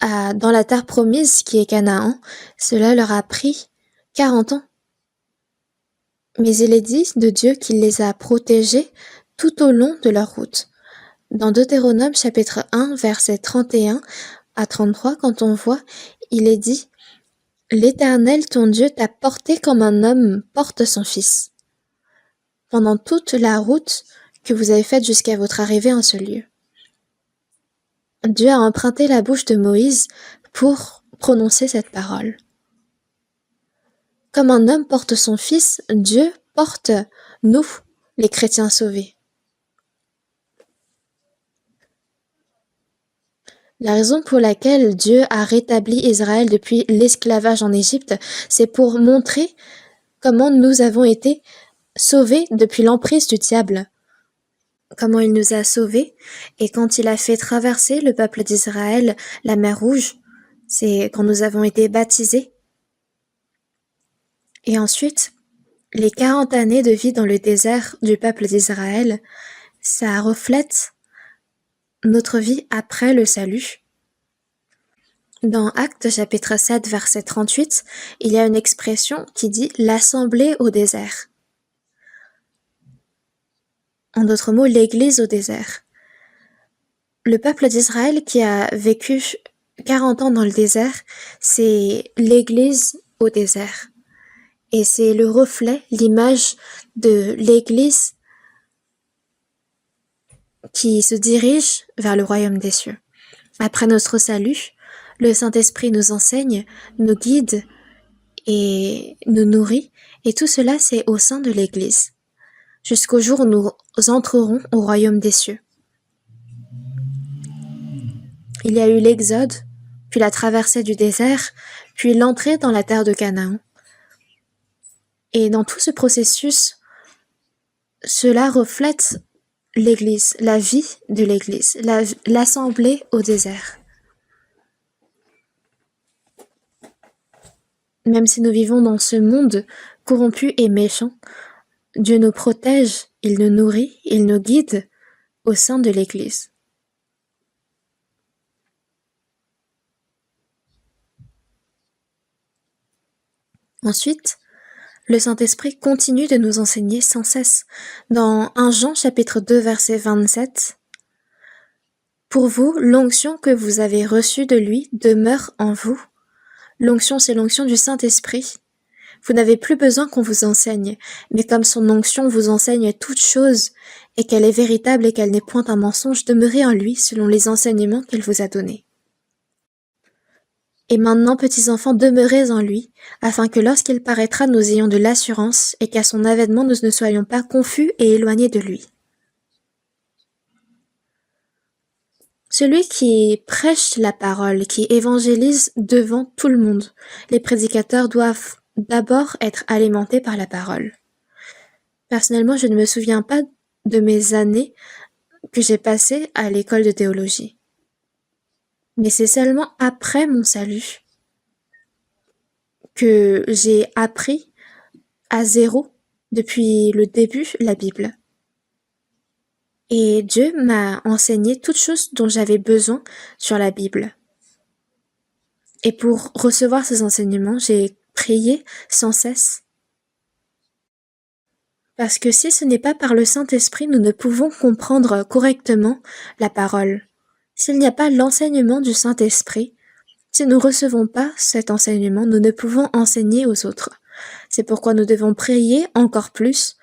dans la terre promise qui est Canaan, cela leur a pris 40 ans. Mais il est dit de Dieu qu'il les a protégés tout au long de leur route. Dans Deutéronome chapitre 1 verset 31 à 33, quand on voit, il est dit « L'Éternel ton Dieu t'a porté comme un homme porte son fils » pendant toute la route que vous avez faite jusqu'à votre arrivée en ce lieu. Dieu a emprunté la bouche de Moïse pour prononcer cette parole. Comme un homme porte son fils, Dieu porte nous, les chrétiens sauvés. La raison pour laquelle Dieu a rétabli Israël depuis l'esclavage en Égypte, c'est pour montrer comment nous avons été sauvés depuis l'emprise du diable. Comment il nous a sauvés, et quand il a fait traverser le peuple d'Israël la mer Rouge, c'est quand nous avons été baptisés. Et ensuite, les 40 années de vie dans le désert du peuple d'Israël, ça reflète notre vie après le salut. Dans Actes chapitre 7 verset 38, il y a une expression qui dit « l'assemblée au désert ». En d'autres mots, l'église au désert. Le peuple d'Israël qui a vécu 40 ans dans le désert, c'est l'église au désert. Et c'est le reflet, l'image de l'église qui se dirige vers le royaume des cieux. Après notre salut, le Saint-Esprit nous enseigne, nous guide et nous nourrit, et tout cela c'est au sein de l'Église, jusqu'au jour où nous entrerons au royaume des cieux. Il y a eu l'Exode, puis la traversée du désert, puis l'entrée dans la terre de Canaan. Et dans tout ce processus, cela reflète l'Église, la vie de l'Église, l'assemblée au désert. Même si nous vivons dans ce monde corrompu et méchant, Dieu nous protège, il nous nourrit, il nous guide au sein de l'Église. Ensuite, le Saint-Esprit continue de nous enseigner sans cesse. Dans 1 Jean chapitre 2 verset 27, « Pour vous, l'onction que vous avez reçue de lui demeure en vous. » L'onction, c'est l'onction du Saint-Esprit. Vous n'avez plus besoin qu'on vous enseigne, mais comme son onction vous enseigne toutes choses, et qu'elle est véritable et qu'elle n'est point un mensonge, demeurez en lui selon les enseignements qu'il vous a donnés. Et maintenant, petits enfants, demeurez en lui, afin que lorsqu'il paraîtra, nous ayons de l'assurance, et qu'à son avènement, nous ne soyons pas confus et éloignés de lui. Celui qui prêche la parole, qui évangélise devant tout le monde, les prédicateurs doivent d'abord être alimentés par la parole. Personnellement, je ne me souviens pas de mes années que j'ai passées à l'école de théologie. Mais c'est seulement après mon salut que j'ai appris à zéro, depuis le début, la Bible. Et Dieu m'a enseigné toutes choses dont j'avais besoin sur la Bible. Et pour recevoir ces enseignements, j'ai prié sans cesse. Parce que si ce n'est pas par le Saint-Esprit, nous ne pouvons comprendre correctement la parole. S'il n'y a pas l'enseignement du Saint-Esprit, si nous ne recevons pas cet enseignement, nous ne pouvons enseigner aux autres. C'est pourquoi nous devons prier encore plus,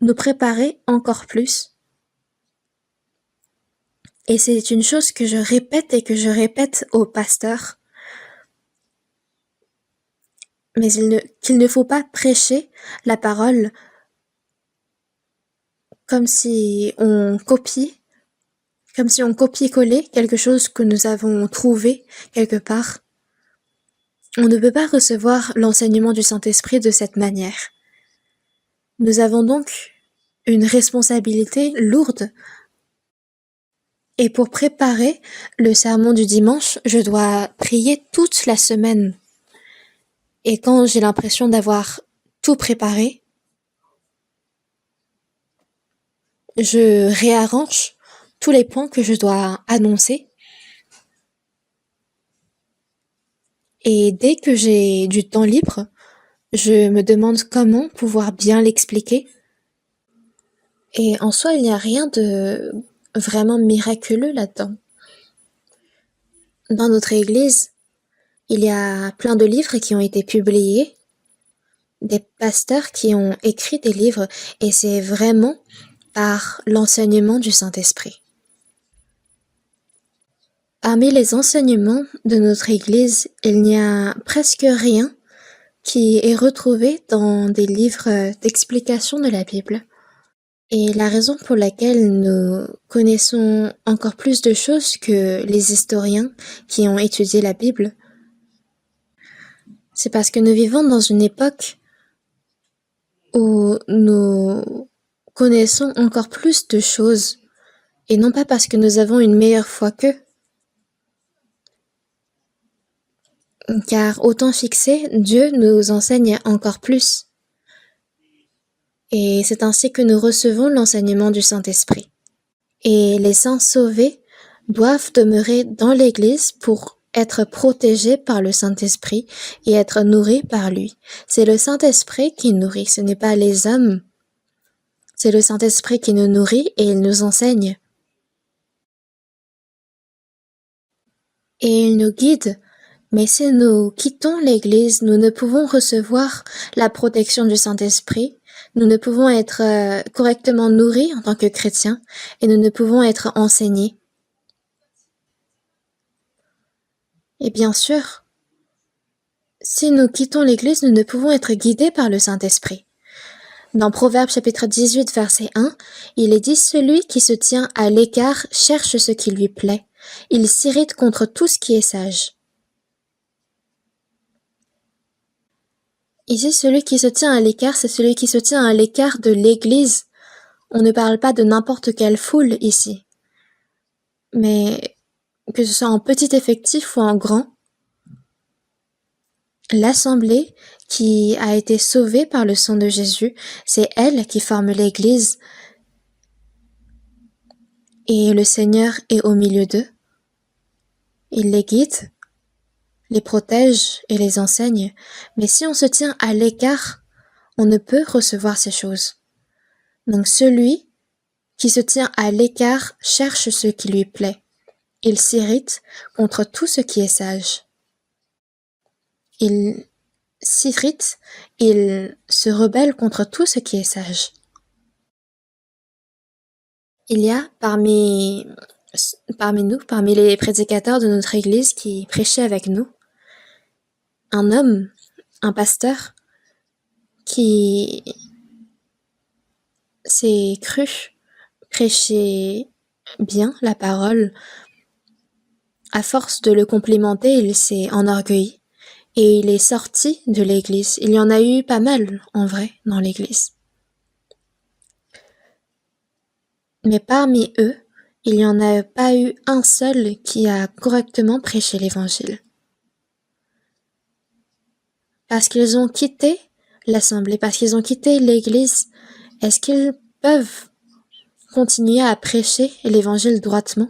nous préparer encore plus. Et c'est une chose que je répète et que je répète aux pasteurs. Mais qu'il ne faut pas prêcher la parole comme si on copiait-collait quelque chose que nous avons trouvé quelque part. On ne peut pas recevoir l'enseignement du Saint-Esprit de cette manière. Nous avons donc une responsabilité lourde. Et pour préparer le sermon du dimanche, je dois prier toute la semaine. Et quand j'ai l'impression d'avoir tout préparé, je réarrange tous les points que je dois annoncer. Et dès que j'ai du temps libre, je me demande comment pouvoir bien l'expliquer. Et en soi, il n'y a rien de vraiment miraculeux là-dedans. Dans notre église, il y a plein de livres qui ont été publiés, des pasteurs qui ont écrit des livres, et c'est vraiment par l'enseignement du Saint-Esprit. Parmi les enseignements de notre Église, il n'y a presque rien qui est retrouvé dans des livres d'explication de la Bible. Et la raison pour laquelle nous connaissons encore plus de choses que les historiens qui ont étudié la Bible, c'est parce que nous vivons dans une époque où nous connaissons encore plus de choses, et non pas parce que nous avons une meilleure foi qu'eux. Car au temps fixé, Dieu nous enseigne encore plus. Et c'est ainsi que nous recevons l'enseignement du Saint-Esprit. Et les saints sauvés doivent demeurer dans l'Église pour être protégés par le Saint-Esprit et être nourris par lui. C'est le Saint-Esprit qui nourrit, ce n'est pas les hommes. C'est le Saint-Esprit qui nous nourrit et il nous enseigne. Et il nous guide. Mais si nous quittons l'Église, nous ne pouvons recevoir la protection du Saint-Esprit, nous ne pouvons être correctement nourris en tant que chrétiens, et nous ne pouvons être enseignés. Et bien sûr, si nous quittons l'Église, nous ne pouvons être guidés par le Saint-Esprit. Dans Proverbes chapitre 18, verset 1, il est dit « Celui qui se tient à l'écart cherche ce qui lui plaît. Il s'irrite contre tout ce qui est sage. » Ici, celui qui se tient à l'écart, c'est celui qui se tient à l'écart de l'Église. On ne parle pas de n'importe quelle foule ici. Mais que ce soit en petit effectif ou en grand, l'assemblée qui a été sauvée par le sang de Jésus, c'est elle qui forme l'Église. Et le Seigneur est au milieu d'eux. Il les guide, les protège et les enseigne. Mais si on se tient à l'écart, on ne peut recevoir ces choses. Donc celui qui se tient à l'écart cherche ce qui lui plaît. Il s'irrite contre tout ce qui est sage. Il s'irrite, il se rebelle contre tout ce qui est sage. Il y a parmi nous, parmi les prédicateurs de notre église qui prêchaient avec nous, un homme, un pasteur, qui s'est cru prêcher bien la parole. À force de le complimenter, il s'est enorgueilli et il est sorti de l'église. Il y en a eu pas mal, en vrai, dans l'église. Mais parmi eux, il n'y en a pas eu un seul qui a correctement prêché l'évangile. Parce qu'ils ont quitté l'assemblée, parce qu'ils ont quitté l'église, est-ce qu'ils peuvent continuer à prêcher l'évangile droitement?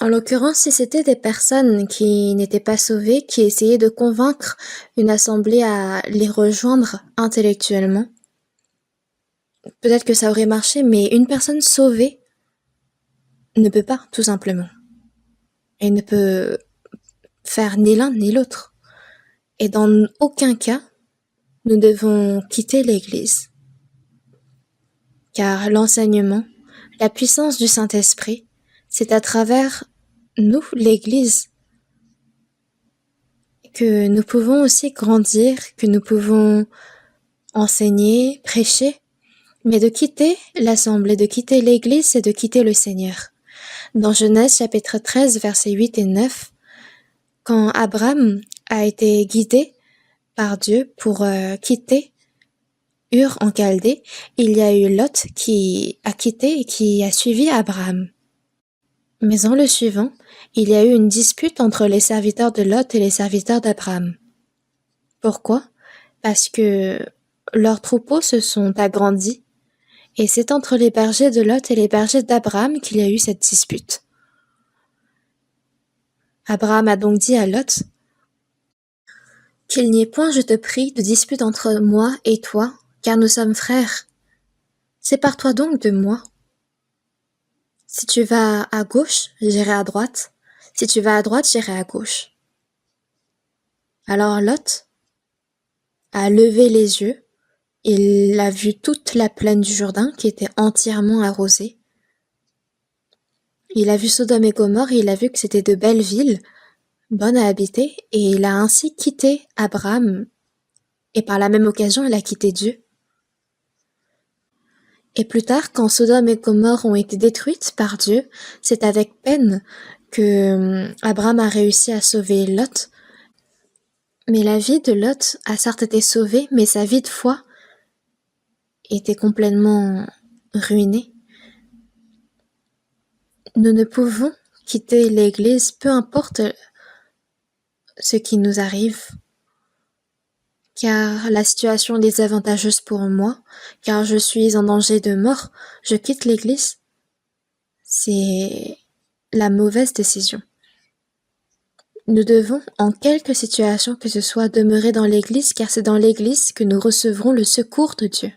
En l'occurrence, si c'était des personnes qui n'étaient pas sauvées, qui essayaient de convaincre une assemblée à les rejoindre intellectuellement, peut-être que ça aurait marché, mais une personne sauvée ne peut pas, tout simplement. Elle ne peut faire ni l'un ni l'autre. Et dans aucun cas, nous devons quitter l'Église. Car l'enseignement, la puissance du Saint-Esprit, c'est à travers nous, l'Église, que nous pouvons aussi grandir, que nous pouvons enseigner, prêcher, mais de quitter l'assemblée, de quitter l'Église, c'est de quitter le Seigneur. Dans Genèse chapitre 13, versets 8 et 9, quand Abraham a été guidé par Dieu pour quitter Ur en Chaldée, il y a eu Lot qui a quitté et qui a suivi Abraham. Mais en le suivant, il y a eu une dispute entre les serviteurs de Lot et les serviteurs d'Abraham. Pourquoi? Parce que leurs troupeaux se sont agrandis, et c'est entre les bergers de Lot et les bergers d'Abraham qu'il y a eu cette dispute. Abraham a donc dit à Lot, « Qu'il n'y ait point, je te prie, de dispute entre moi et toi, car nous sommes frères. Sépare-toi donc de moi. Si tu vas à gauche, j'irai à droite. Si tu vas à droite, j'irai à gauche. » Alors Lot a levé les yeux. Il a vu toute la plaine du Jourdain qui était entièrement arrosée. Il a vu Sodome et Gomorrhe et il a vu que c'était de belles villes, bonnes à habiter, et il a ainsi quitté Abraham. Et par la même occasion, il a quitté Dieu. Et plus tard, quand Sodome et Gomorrhe ont été détruites par Dieu, c'est avec peine que Abraham a réussi à sauver Lot. Mais la vie de Lot a certes été sauvée, mais sa vie de foi était complètement ruinée. Nous ne pouvons quitter l'Église, peu importe ce qui nous arrive, car la situation est désavantageuse pour moi, car je suis en danger de mort, je quitte l'Église. C'est la mauvaise décision. Nous devons, en quelque situation que ce soit, demeurer dans l'Église, car c'est dans l'Église que nous recevrons le secours de Dieu.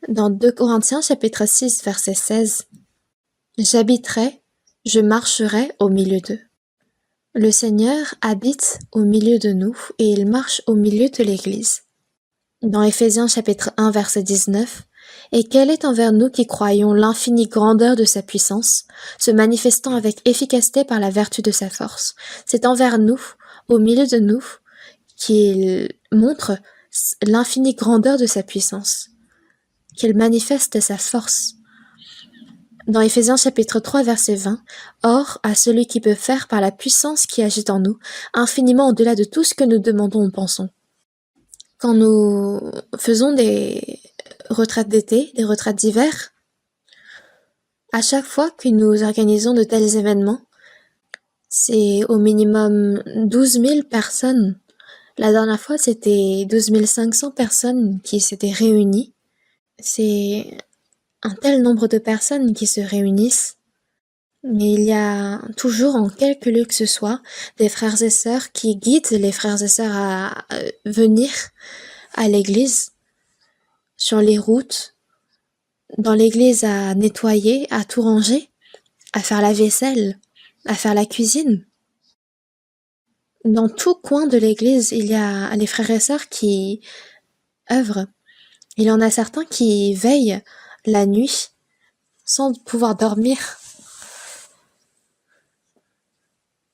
Dans 2 Corinthiens chapitre 6 verset 16, « J'habiterai, je marcherai au milieu d'eux. » Le Seigneur habite au milieu de nous et il marche au milieu de l'Église. Dans Éphésiens chapitre 1 verset 19, « Et quelle est envers nous qui croyons l'infinie grandeur de sa puissance, se manifestant avec efficacité par la vertu de sa force. » C'est envers nous, au milieu de nous, qu'il montre l'infinie grandeur de sa puissance, qu'il manifeste sa force. Dans Éphésiens chapitre 3 verset 20, « Or, à celui qui peut faire par la puissance qui agit en nous, infiniment au-delà de tout ce que nous demandons ou pensons. » Quand nous faisons des retraites d'été, des retraites d'hiver, à chaque fois que nous organisons de tels événements, c'est au minimum 12 000 personnes. La dernière fois, c'était 12 500 personnes qui s'étaient réunies. C'est un tel nombre de personnes qui se réunissent, mais il y a toujours, en quelque lieu que ce soit, des frères et sœurs qui guident les frères et sœurs à venir à l'église, sur les routes, dans l'église à nettoyer, à tout ranger, à faire la vaisselle, à faire la cuisine. Dans tout coin de l'église, il y a les frères et sœurs qui œuvrent. Il y en a certains qui veillent la nuit sans pouvoir dormir.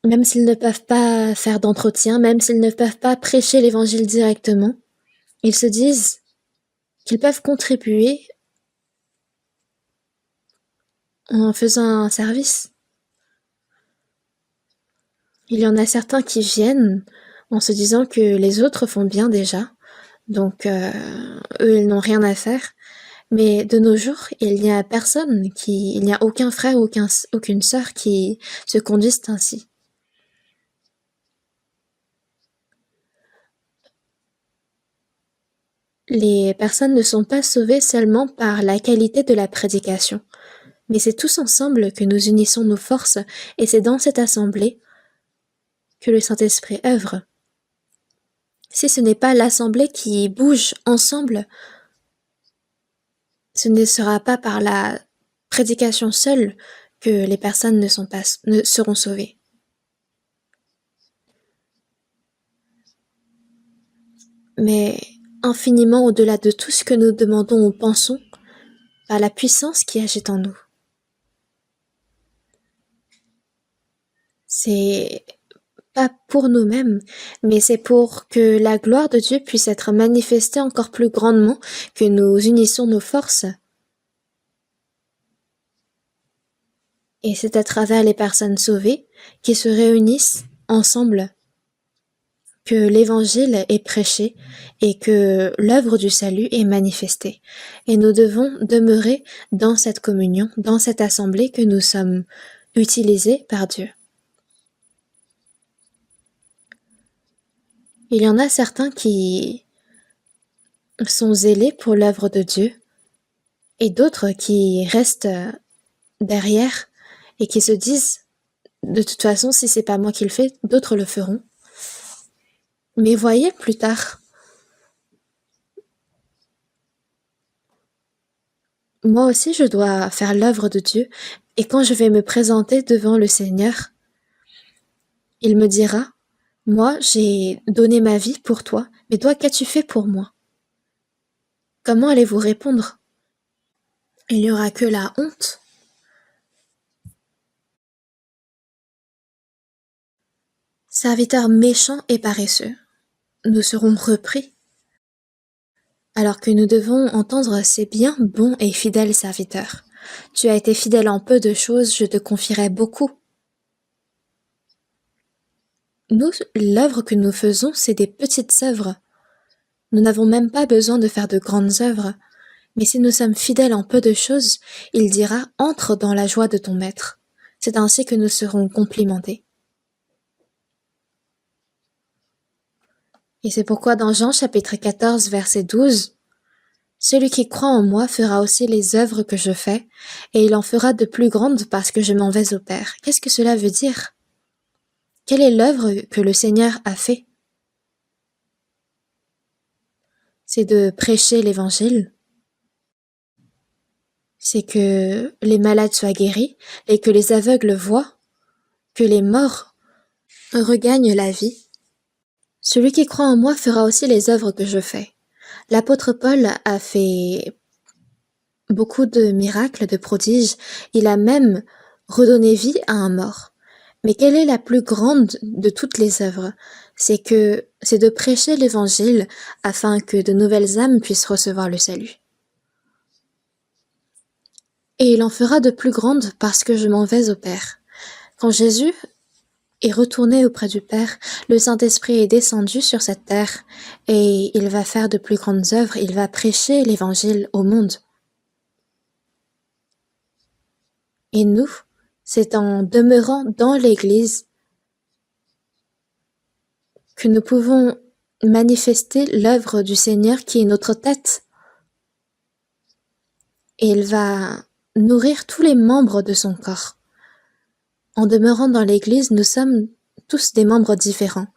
Même s'ils ne peuvent pas faire d'entretien, même s'ils ne peuvent pas prêcher l'évangile directement, ils se disent qu'ils peuvent contribuer en faisant un service. Il y en a certains qui viennent en se disant que les autres font bien déjà, donc eux ils n'ont rien à faire. Mais de nos jours, il n'y a aucun frère, aucune sœur qui se conduisent ainsi. Les personnes ne sont pas sauvées seulement par la qualité de la prédication, mais c'est tous ensemble que nous unissons nos forces, et c'est dans cette assemblée que le Saint-Esprit œuvre. Si ce n'est pas l'assemblée qui bouge ensemble, ce ne sera pas par la prédication seule que les personnes ne seront sauvées. Mais infiniment au-delà de tout ce que nous demandons ou pensons, par la puissance qui agit en nous. C'est pas pour nous-mêmes, mais c'est pour que la gloire de Dieu puisse être manifestée encore plus grandement, que nous unissons nos forces. Et c'est à travers les personnes sauvées qui se réunissent ensemble que l'évangile est prêché et que l'œuvre du salut est manifestée. Et nous devons demeurer dans cette communion, dans cette assemblée que nous sommes utilisés par Dieu. Il y en a certains qui sont zélés pour l'œuvre de Dieu et d'autres qui restent derrière et qui se disent de toute façon, si c'est pas moi qui le fais, d'autres le feront. Mais voyez plus tard, moi aussi je dois faire l'œuvre de Dieu, et quand je vais me présenter devant le Seigneur, il me dira, moi j'ai donné ma vie pour toi, mais toi qu'as-tu fait pour moi? Comment allez-vous répondre? Il n'y aura que la honte. Serviteurs méchants et paresseux, nous serons repris. alors que nous devons entendre ces bien bons et fidèles serviteurs. Tu as été fidèle en peu de choses, je te confierai beaucoup. Nous, l'œuvre que nous faisons, c'est des petites œuvres. Nous n'avons même pas besoin de faire de grandes œuvres. Mais si nous sommes fidèles en peu de choses, il dira « Entre dans la joie de ton maître ». C'est ainsi que nous serons complimentés. Et c'est pourquoi dans Jean chapitre 14, verset 12, « Celui qui croit en moi fera aussi les œuvres que je fais, et il en fera de plus grandes parce que je m'en vais au Père. » Qu'est-ce que cela veut dire? Quelle est l'œuvre que le Seigneur a fait? C'est de prêcher l'Évangile. C'est que les malades soient guéris et que les aveugles voient, que les morts regagnent la vie. Celui qui croit en moi fera aussi les œuvres que je fais. L'apôtre Paul a fait beaucoup de miracles, de prodiges. Il a même redonné vie à un mort. Mais quelle est la plus grande de toutes les œuvres? C'est de prêcher l'Évangile afin que de nouvelles âmes puissent recevoir le salut. Et il en fera de plus grandes parce que je m'en vais au Père. Quand Jésus est retourné auprès du Père, le Saint-Esprit est descendu sur cette terre et il va faire de plus grandes œuvres, il va prêcher l'Évangile au monde. Et nous, c'est en demeurant dans l'Église que nous pouvons manifester l'œuvre du Seigneur qui est notre tête. Et il va nourrir tous les membres de son corps. En demeurant dans l'Église, nous sommes tous des membres différents.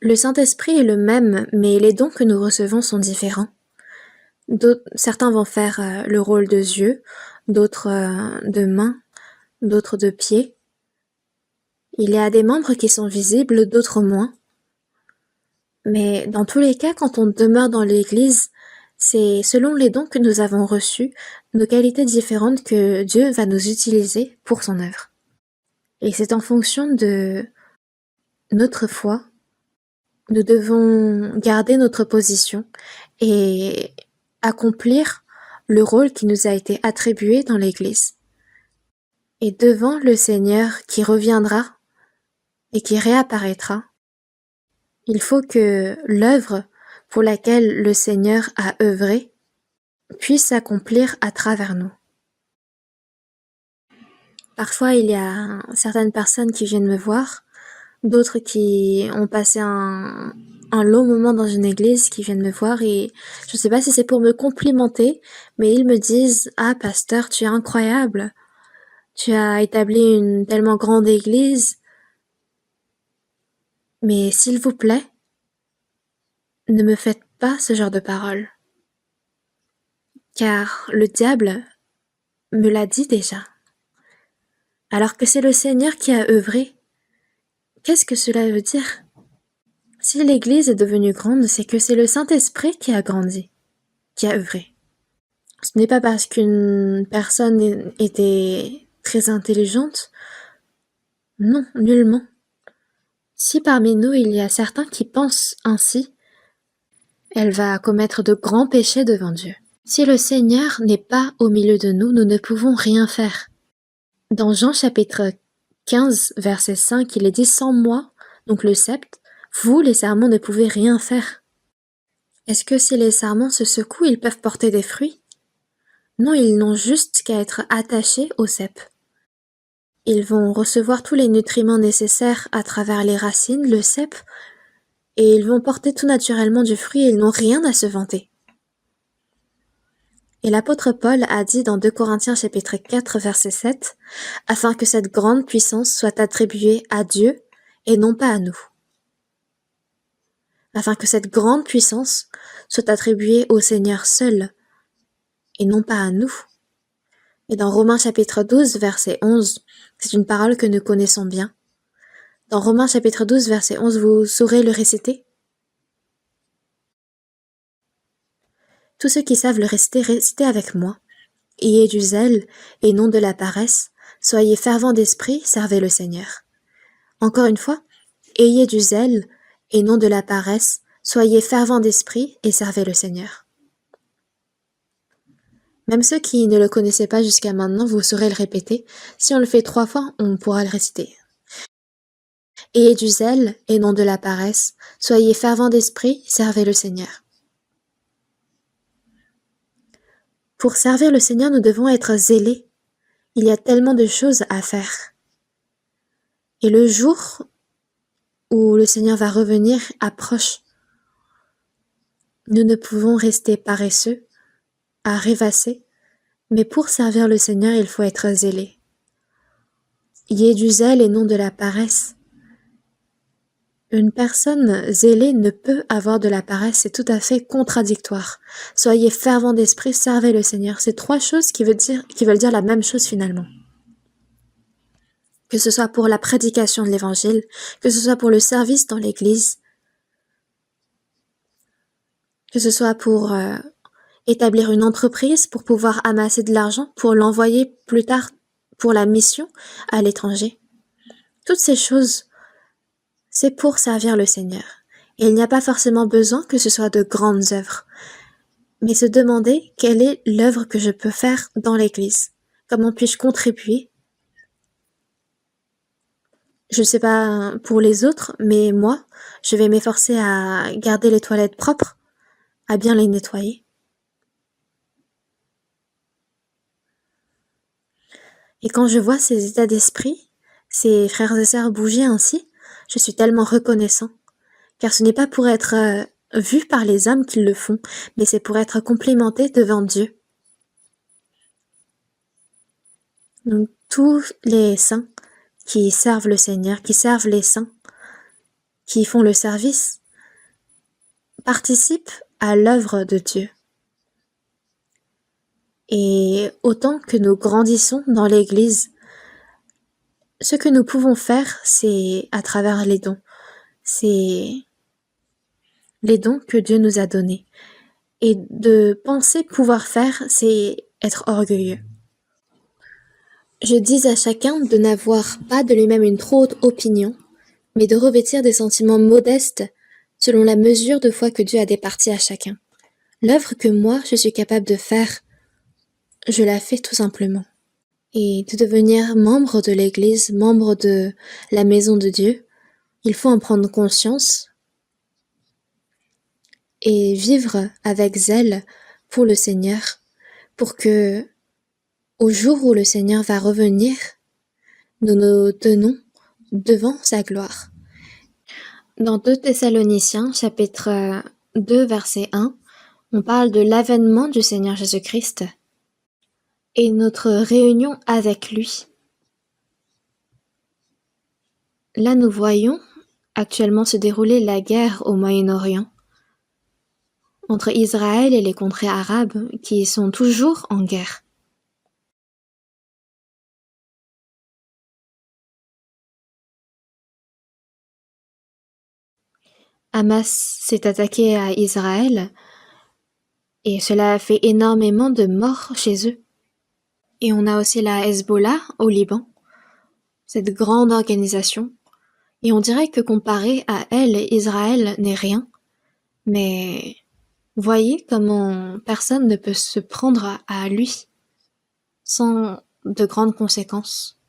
Le Saint-Esprit est le même, mais les dons que nous recevons sont différents. Certains vont faire le rôle de yeux, d'autres de mains, d'autres de pieds. Il y a des membres qui sont visibles, d'autres moins. Mais dans tous les cas, quand on demeure dans l'Église, c'est selon les dons que nous avons reçus, nos qualités différentes que Dieu va nous utiliser pour son œuvre. Et c'est en fonction de notre foi, nous devons garder notre position et accomplir le rôle qui nous a été attribué dans l'Église. Et devant le Seigneur qui reviendra et qui réapparaîtra, il faut que l'œuvre pour laquelle le Seigneur a œuvré puisse s'accomplir à travers nous. Parfois, il y a certaines personnes qui viennent me voir, d'autres qui ont passé un long moment dans une église qui viennent me voir et je ne sais pas si c'est pour me complimenter, mais ils me disent « Ah, pasteur, tu es incroyable, tu as établi une tellement grande église, mais s'il vous plaît, ne me faites pas ce genre de paroles, car le diable me l'a dit déjà. Alors que c'est le Seigneur qui a œuvré. Qu'est-ce que cela veut dire? Si l'Église est devenue grande, c'est que c'est le Saint-Esprit qui a grandi, qui a œuvré. Ce n'est pas parce qu'une personne était très intelligente. Non, nullement. Si parmi nous il y a certains qui pensent ainsi, elle va commettre de grands péchés devant Dieu. Si le Seigneur n'est pas au milieu de nous, nous ne pouvons rien faire. Dans Jean chapitre 15, verset 5, il est dit « Sans moi, donc le sceptre, vous, les serments, ne pouvez rien faire. » Est-ce que si les serments se secouent, ils peuvent porter des fruits? Non, ils n'ont juste qu'à être attachés au cep. Ils vont recevoir tous les nutriments nécessaires à travers les racines, le cep, et ils vont porter tout naturellement du fruit et ils n'ont rien à se vanter. Et l'apôtre Paul a dit dans 2 Corinthiens chapitre 4 verset 7, « Afin que cette grande puissance soit attribuée à Dieu et non pas à nous. » Afin que cette grande puissance soit attribuée au Seigneur seul et non pas à nous. Et dans Romains chapitre 12 verset 11, c'est une parole que nous connaissons bien. Dans Romains chapitre 12 verset 11, vous saurez le réciter. Tous ceux qui savent le réciter, récitez avec moi. Ayez du zèle et non de la paresse, soyez fervents d'esprit, servez le Seigneur. Encore une fois, ayez du zèle et non de la paresse, soyez fervents d'esprit et servez le Seigneur. Même ceux qui ne le connaissaient pas jusqu'à maintenant, vous saurez le répéter. Si on le fait 3 fois, on pourra le réciter. Ayez du zèle et non de la paresse. Soyez fervents d'esprit, servez le Seigneur. Pour servir le Seigneur, nous devons être zélés. Il y a tellement de choses à faire. Et le jour où le Seigneur va revenir approche. Nous ne pouvons rester paresseux, à rêvasser, mais pour servir le Seigneur, il faut être zélé. Ayez du zèle et non de la paresse. Une personne zélée ne peut avoir de la paresse, c'est tout à fait contradictoire. Soyez fervents d'esprit, servez le Seigneur. C'est 3 choses qui veulent dire la même chose finalement. Que ce soit pour la prédication de l'évangile, que ce soit pour le service dans l'église, que ce soit pour établir une entreprise, pour pouvoir amasser de l'argent, pour l'envoyer plus tard pour la mission à l'étranger. Toutes ces choses, c'est pour servir le Seigneur. Et il n'y a pas forcément besoin que ce soit de grandes œuvres, mais se demander quelle est l'œuvre que je peux faire dans l'église. Comment puis-je contribuer? Je ne sais pas pour les autres, mais moi, je vais m'efforcer à garder les toilettes propres, à bien les nettoyer. Et quand je vois ces états d'esprit, ces frères et sœurs bouger ainsi, je suis tellement reconnaissant, car ce n'est pas pour être vu par les hommes qu'ils le font, mais c'est pour être complimenté devant Dieu. Donc tous les saints qui servent le Seigneur, qui servent les saints, qui font le service, participent à l'œuvre de Dieu. Et autant que nous grandissons dans l'Église, ce que nous pouvons faire, c'est à travers les dons. C'est les dons que Dieu nous a donnés. Et de penser pouvoir faire, c'est être orgueilleux. Je dis à chacun de n'avoir pas de lui-même une trop haute opinion, mais de revêtir des sentiments modestes selon la mesure de foi que Dieu a départie à chacun. L'œuvre que moi, je suis capable de faire, je la fais tout simplement. Et de devenir membre de l'Église, membre de la maison de Dieu, il faut en prendre conscience et vivre avec zèle pour le Seigneur, pour que, au jour où le Seigneur va revenir, nous nous tenons devant sa gloire. Dans 2 Thessaloniciens, chapitre 2, verset 1, on parle de l'avènement du Seigneur Jésus-Christ et notre réunion avec lui. Là, nous voyons actuellement se dérouler la guerre au Moyen-Orient entre Israël et les contrées arabes qui sont toujours en guerre. Hamas s'est attaqué à Israël et cela a fait énormément de morts chez eux. Et on a aussi la Hezbollah au Liban, cette grande organisation. Et on dirait que comparé à elle, Israël n'est rien. Mais voyez comment personne ne peut se prendre à lui sans de grandes conséquences.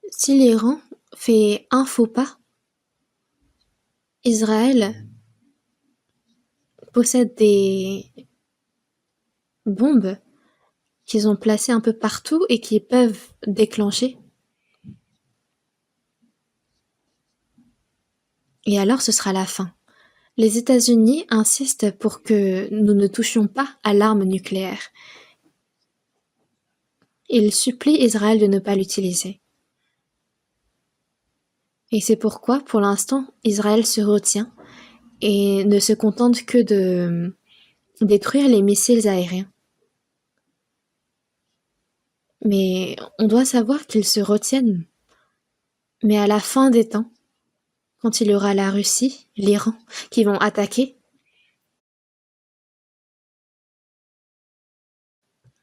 Si l'Iran fait un faux pas, Israël possède des bombes qu'ils ont placées un peu partout et qui peuvent déclencher. Et alors ce sera la fin. Les États-Unis insistent pour que nous ne touchions pas à l'arme nucléaire. Ils supplient Israël de ne pas l'utiliser. Et c'est pourquoi, pour l'instant, Israël se retient et ne se contente que de détruire les missiles aériens. Mais on doit savoir qu'ils se retiennent. Mais à la fin des temps, quand il y aura la Russie, l'Iran, qui vont attaquer,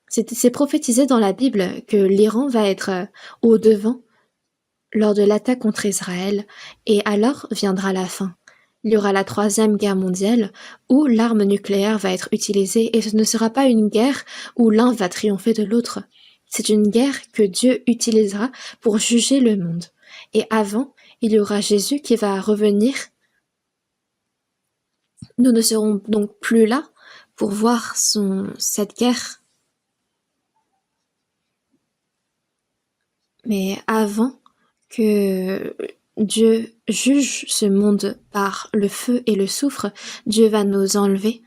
c'est prophétisé dans la Bible que l'Iran va être au devant lors de l'attaque contre Israël, et alors viendra la fin. il y aura la Troisième Guerre mondiale où l'arme nucléaire va être utilisée et ce ne sera pas une guerre où l'un va triompher de l'autre. C'est une guerre que Dieu utilisera pour juger le monde. Et avant, il y aura Jésus qui va revenir. Nous ne serons donc plus là pour voir cette guerre. Mais avant que Dieu juge ce monde par le feu et le soufre, Dieu va nous enlever.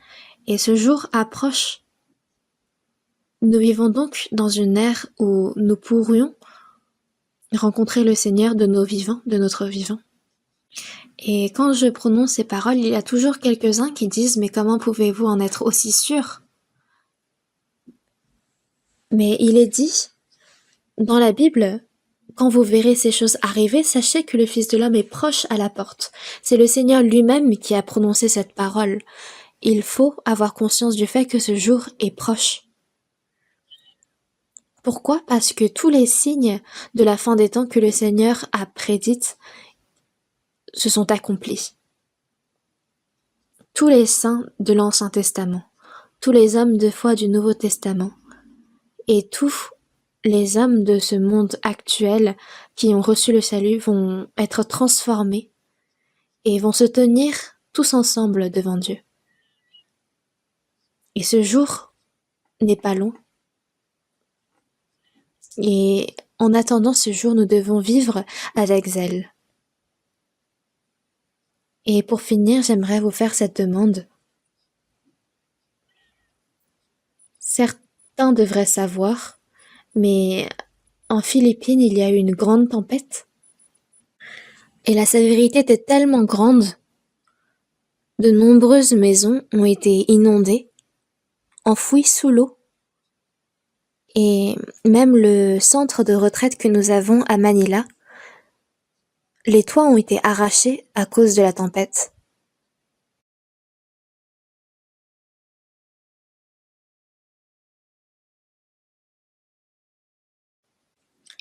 Et ce jour approche. Nous vivons donc dans une ère où nous pourrions rencontrer le Seigneur de nos vivants, de notre vivant. Et quand je prononce ces paroles, il y a toujours quelques-uns qui disent « Mais comment pouvez-vous en être aussi sûr ?» Mais il est dit dans la Bible, quand vous verrez ces choses arriver, sachez que le Fils de l'homme est proche à la porte. C'est le Seigneur lui-même qui a prononcé cette parole. Il faut avoir conscience du fait que ce jour est proche. Pourquoi? Parce que tous les signes de la fin des temps que le Seigneur a prédites se sont accomplis. Tous les saints de l'Ancien Testament, tous les hommes de foi du Nouveau Testament, et tous les hommes de ce monde actuel qui ont reçu le salut vont être transformés et vont se tenir tous ensemble devant Dieu. Et ce jour n'est pas long. Et en attendant ce jour, nous devons vivre avec zèle. Et pour finir, j'aimerais vous faire cette demande. Certains devraient savoir, mais en Philippines, il y a eu une grande tempête. Et la sévérité était tellement grande, de nombreuses maisons ont été inondées, enfouies sous l'eau. Et même le centre de retraite que nous avons à Manila, les toits ont été arrachés à cause de la tempête.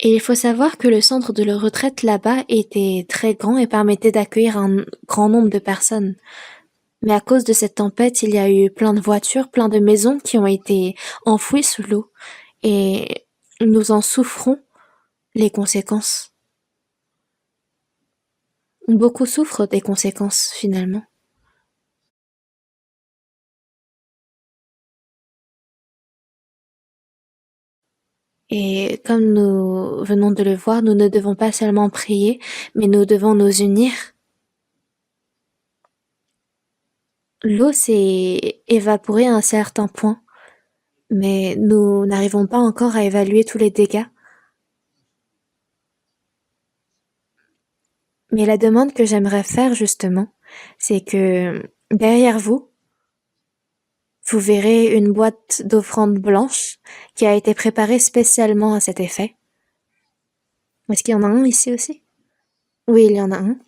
Et il faut savoir que le centre de la retraite là-bas était très grand et permettait d'accueillir un grand nombre de personnes. Mais à cause de cette tempête, il y a eu plein de voitures, plein de maisons qui ont été enfouies sous l'eau. Et nous en souffrons les conséquences. Beaucoup souffrent des conséquences finalement. Et comme nous venons de le voir, nous ne devons pas seulement prier, mais nous devons nous unir. L'eau s'est évaporée à un certain point, mais nous n'arrivons pas encore à évaluer tous les dégâts. Mais la demande que j'aimerais faire justement, c'est que derrière vous, vous verrez une boîte d'offrandes blanche qui a été préparée spécialement à cet effet. Est-ce qu'il y en a un ici aussi? Oui, il y en a un.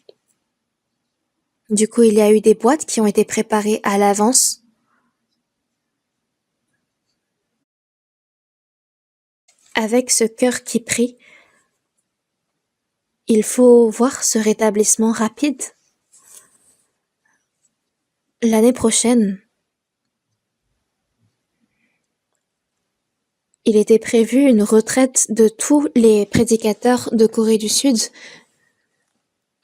Du coup, il y a eu des boîtes qui ont été préparées à l'avance. Avec ce cœur qui prie, il faut voir ce rétablissement rapide. L'année prochaine, il était prévu une retraite de tous les prédicateurs de Corée du Sud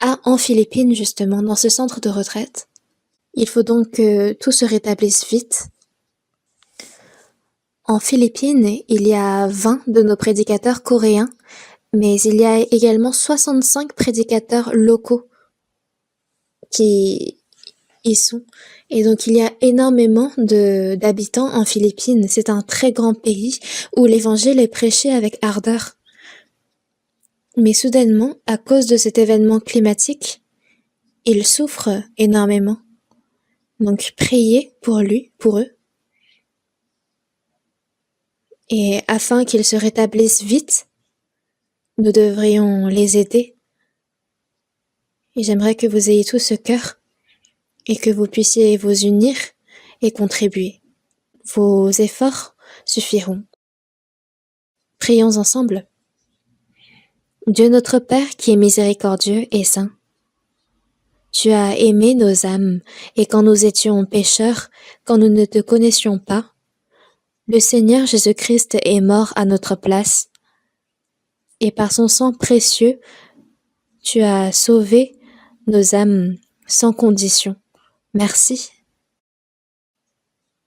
en Philippines, justement, dans ce centre de retraite. Il faut donc que tout se rétablisse vite. En Philippines, il y a 20 de nos prédicateurs coréens, mais il y a également 65 prédicateurs locaux qui y sont. Et donc il y a énormément d'habitants en Philippines. C'est un très grand pays où l'évangile est prêché avec ardeur. Mais soudainement, à cause de cet événement climatique, ils souffrent énormément. Donc priez pour eux. Et afin qu'ils se rétablissent vite, nous devrions les aider. Et j'aimerais que vous ayez tout ce cœur et que vous puissiez vous unir et contribuer. Vos efforts suffiront. Prions ensemble. Dieu notre Père qui est miséricordieux et saint, Tu as aimé nos âmes, et quand nous étions pécheurs, quand nous ne te connaissions pas, le Seigneur Jésus-Christ est mort à notre place, et par son sang précieux, tu as sauvé nos âmes sans condition. Merci.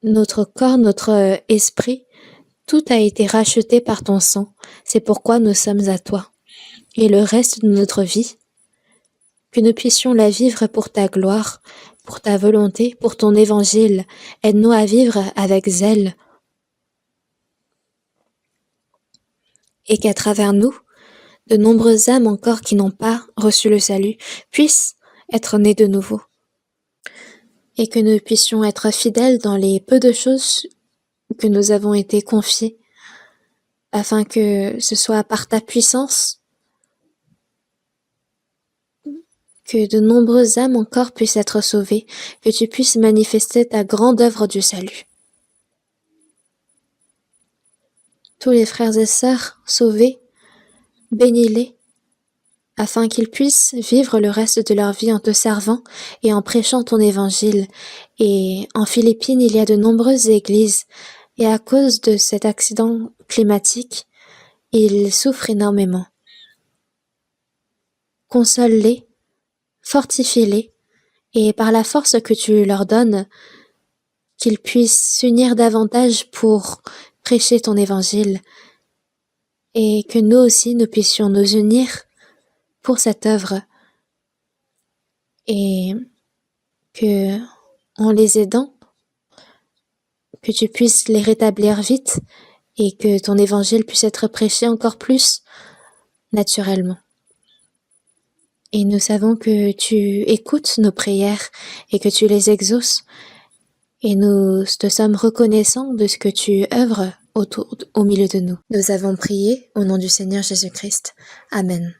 Notre corps, notre esprit, tout a été racheté par ton sang. C'est pourquoi nous sommes à toi. Et le reste de notre vie, que nous puissions la vivre pour ta gloire, pour ta volonté, pour ton évangile. Aide-nous à vivre avec zèle. Et qu'à travers nous, de nombreuses âmes encore qui n'ont pas reçu le salut puissent être nées de nouveau. Et que nous puissions être fidèles dans les peu de choses que nous avons été confiées, afin que ce soit par ta puissance que de nombreuses âmes encore puissent être sauvées, que tu puisses manifester ta grande œuvre du salut. Tous les frères et sœurs sauvés, bénis-les, afin qu'ils puissent vivre le reste de leur vie en te servant et en prêchant ton évangile. Et en Philippines, il y a de nombreuses églises, et à cause de cet accident climatique, ils souffrent énormément. Console-les, fortifie-les, et par la force que tu leur donnes, qu'ils puissent s'unir davantage pour prêcher ton évangile, et que nous aussi nous puissions nous unir pour cette œuvre, et que, en les aidant, que tu puisses les rétablir vite, et que ton évangile puisse être prêché encore plus naturellement. Et nous savons que tu écoutes nos prières et que tu les exauces, et nous te sommes reconnaissants de ce que tu œuvres au milieu de nous. Nous avons prié au nom du Seigneur Jésus-Christ. Amen.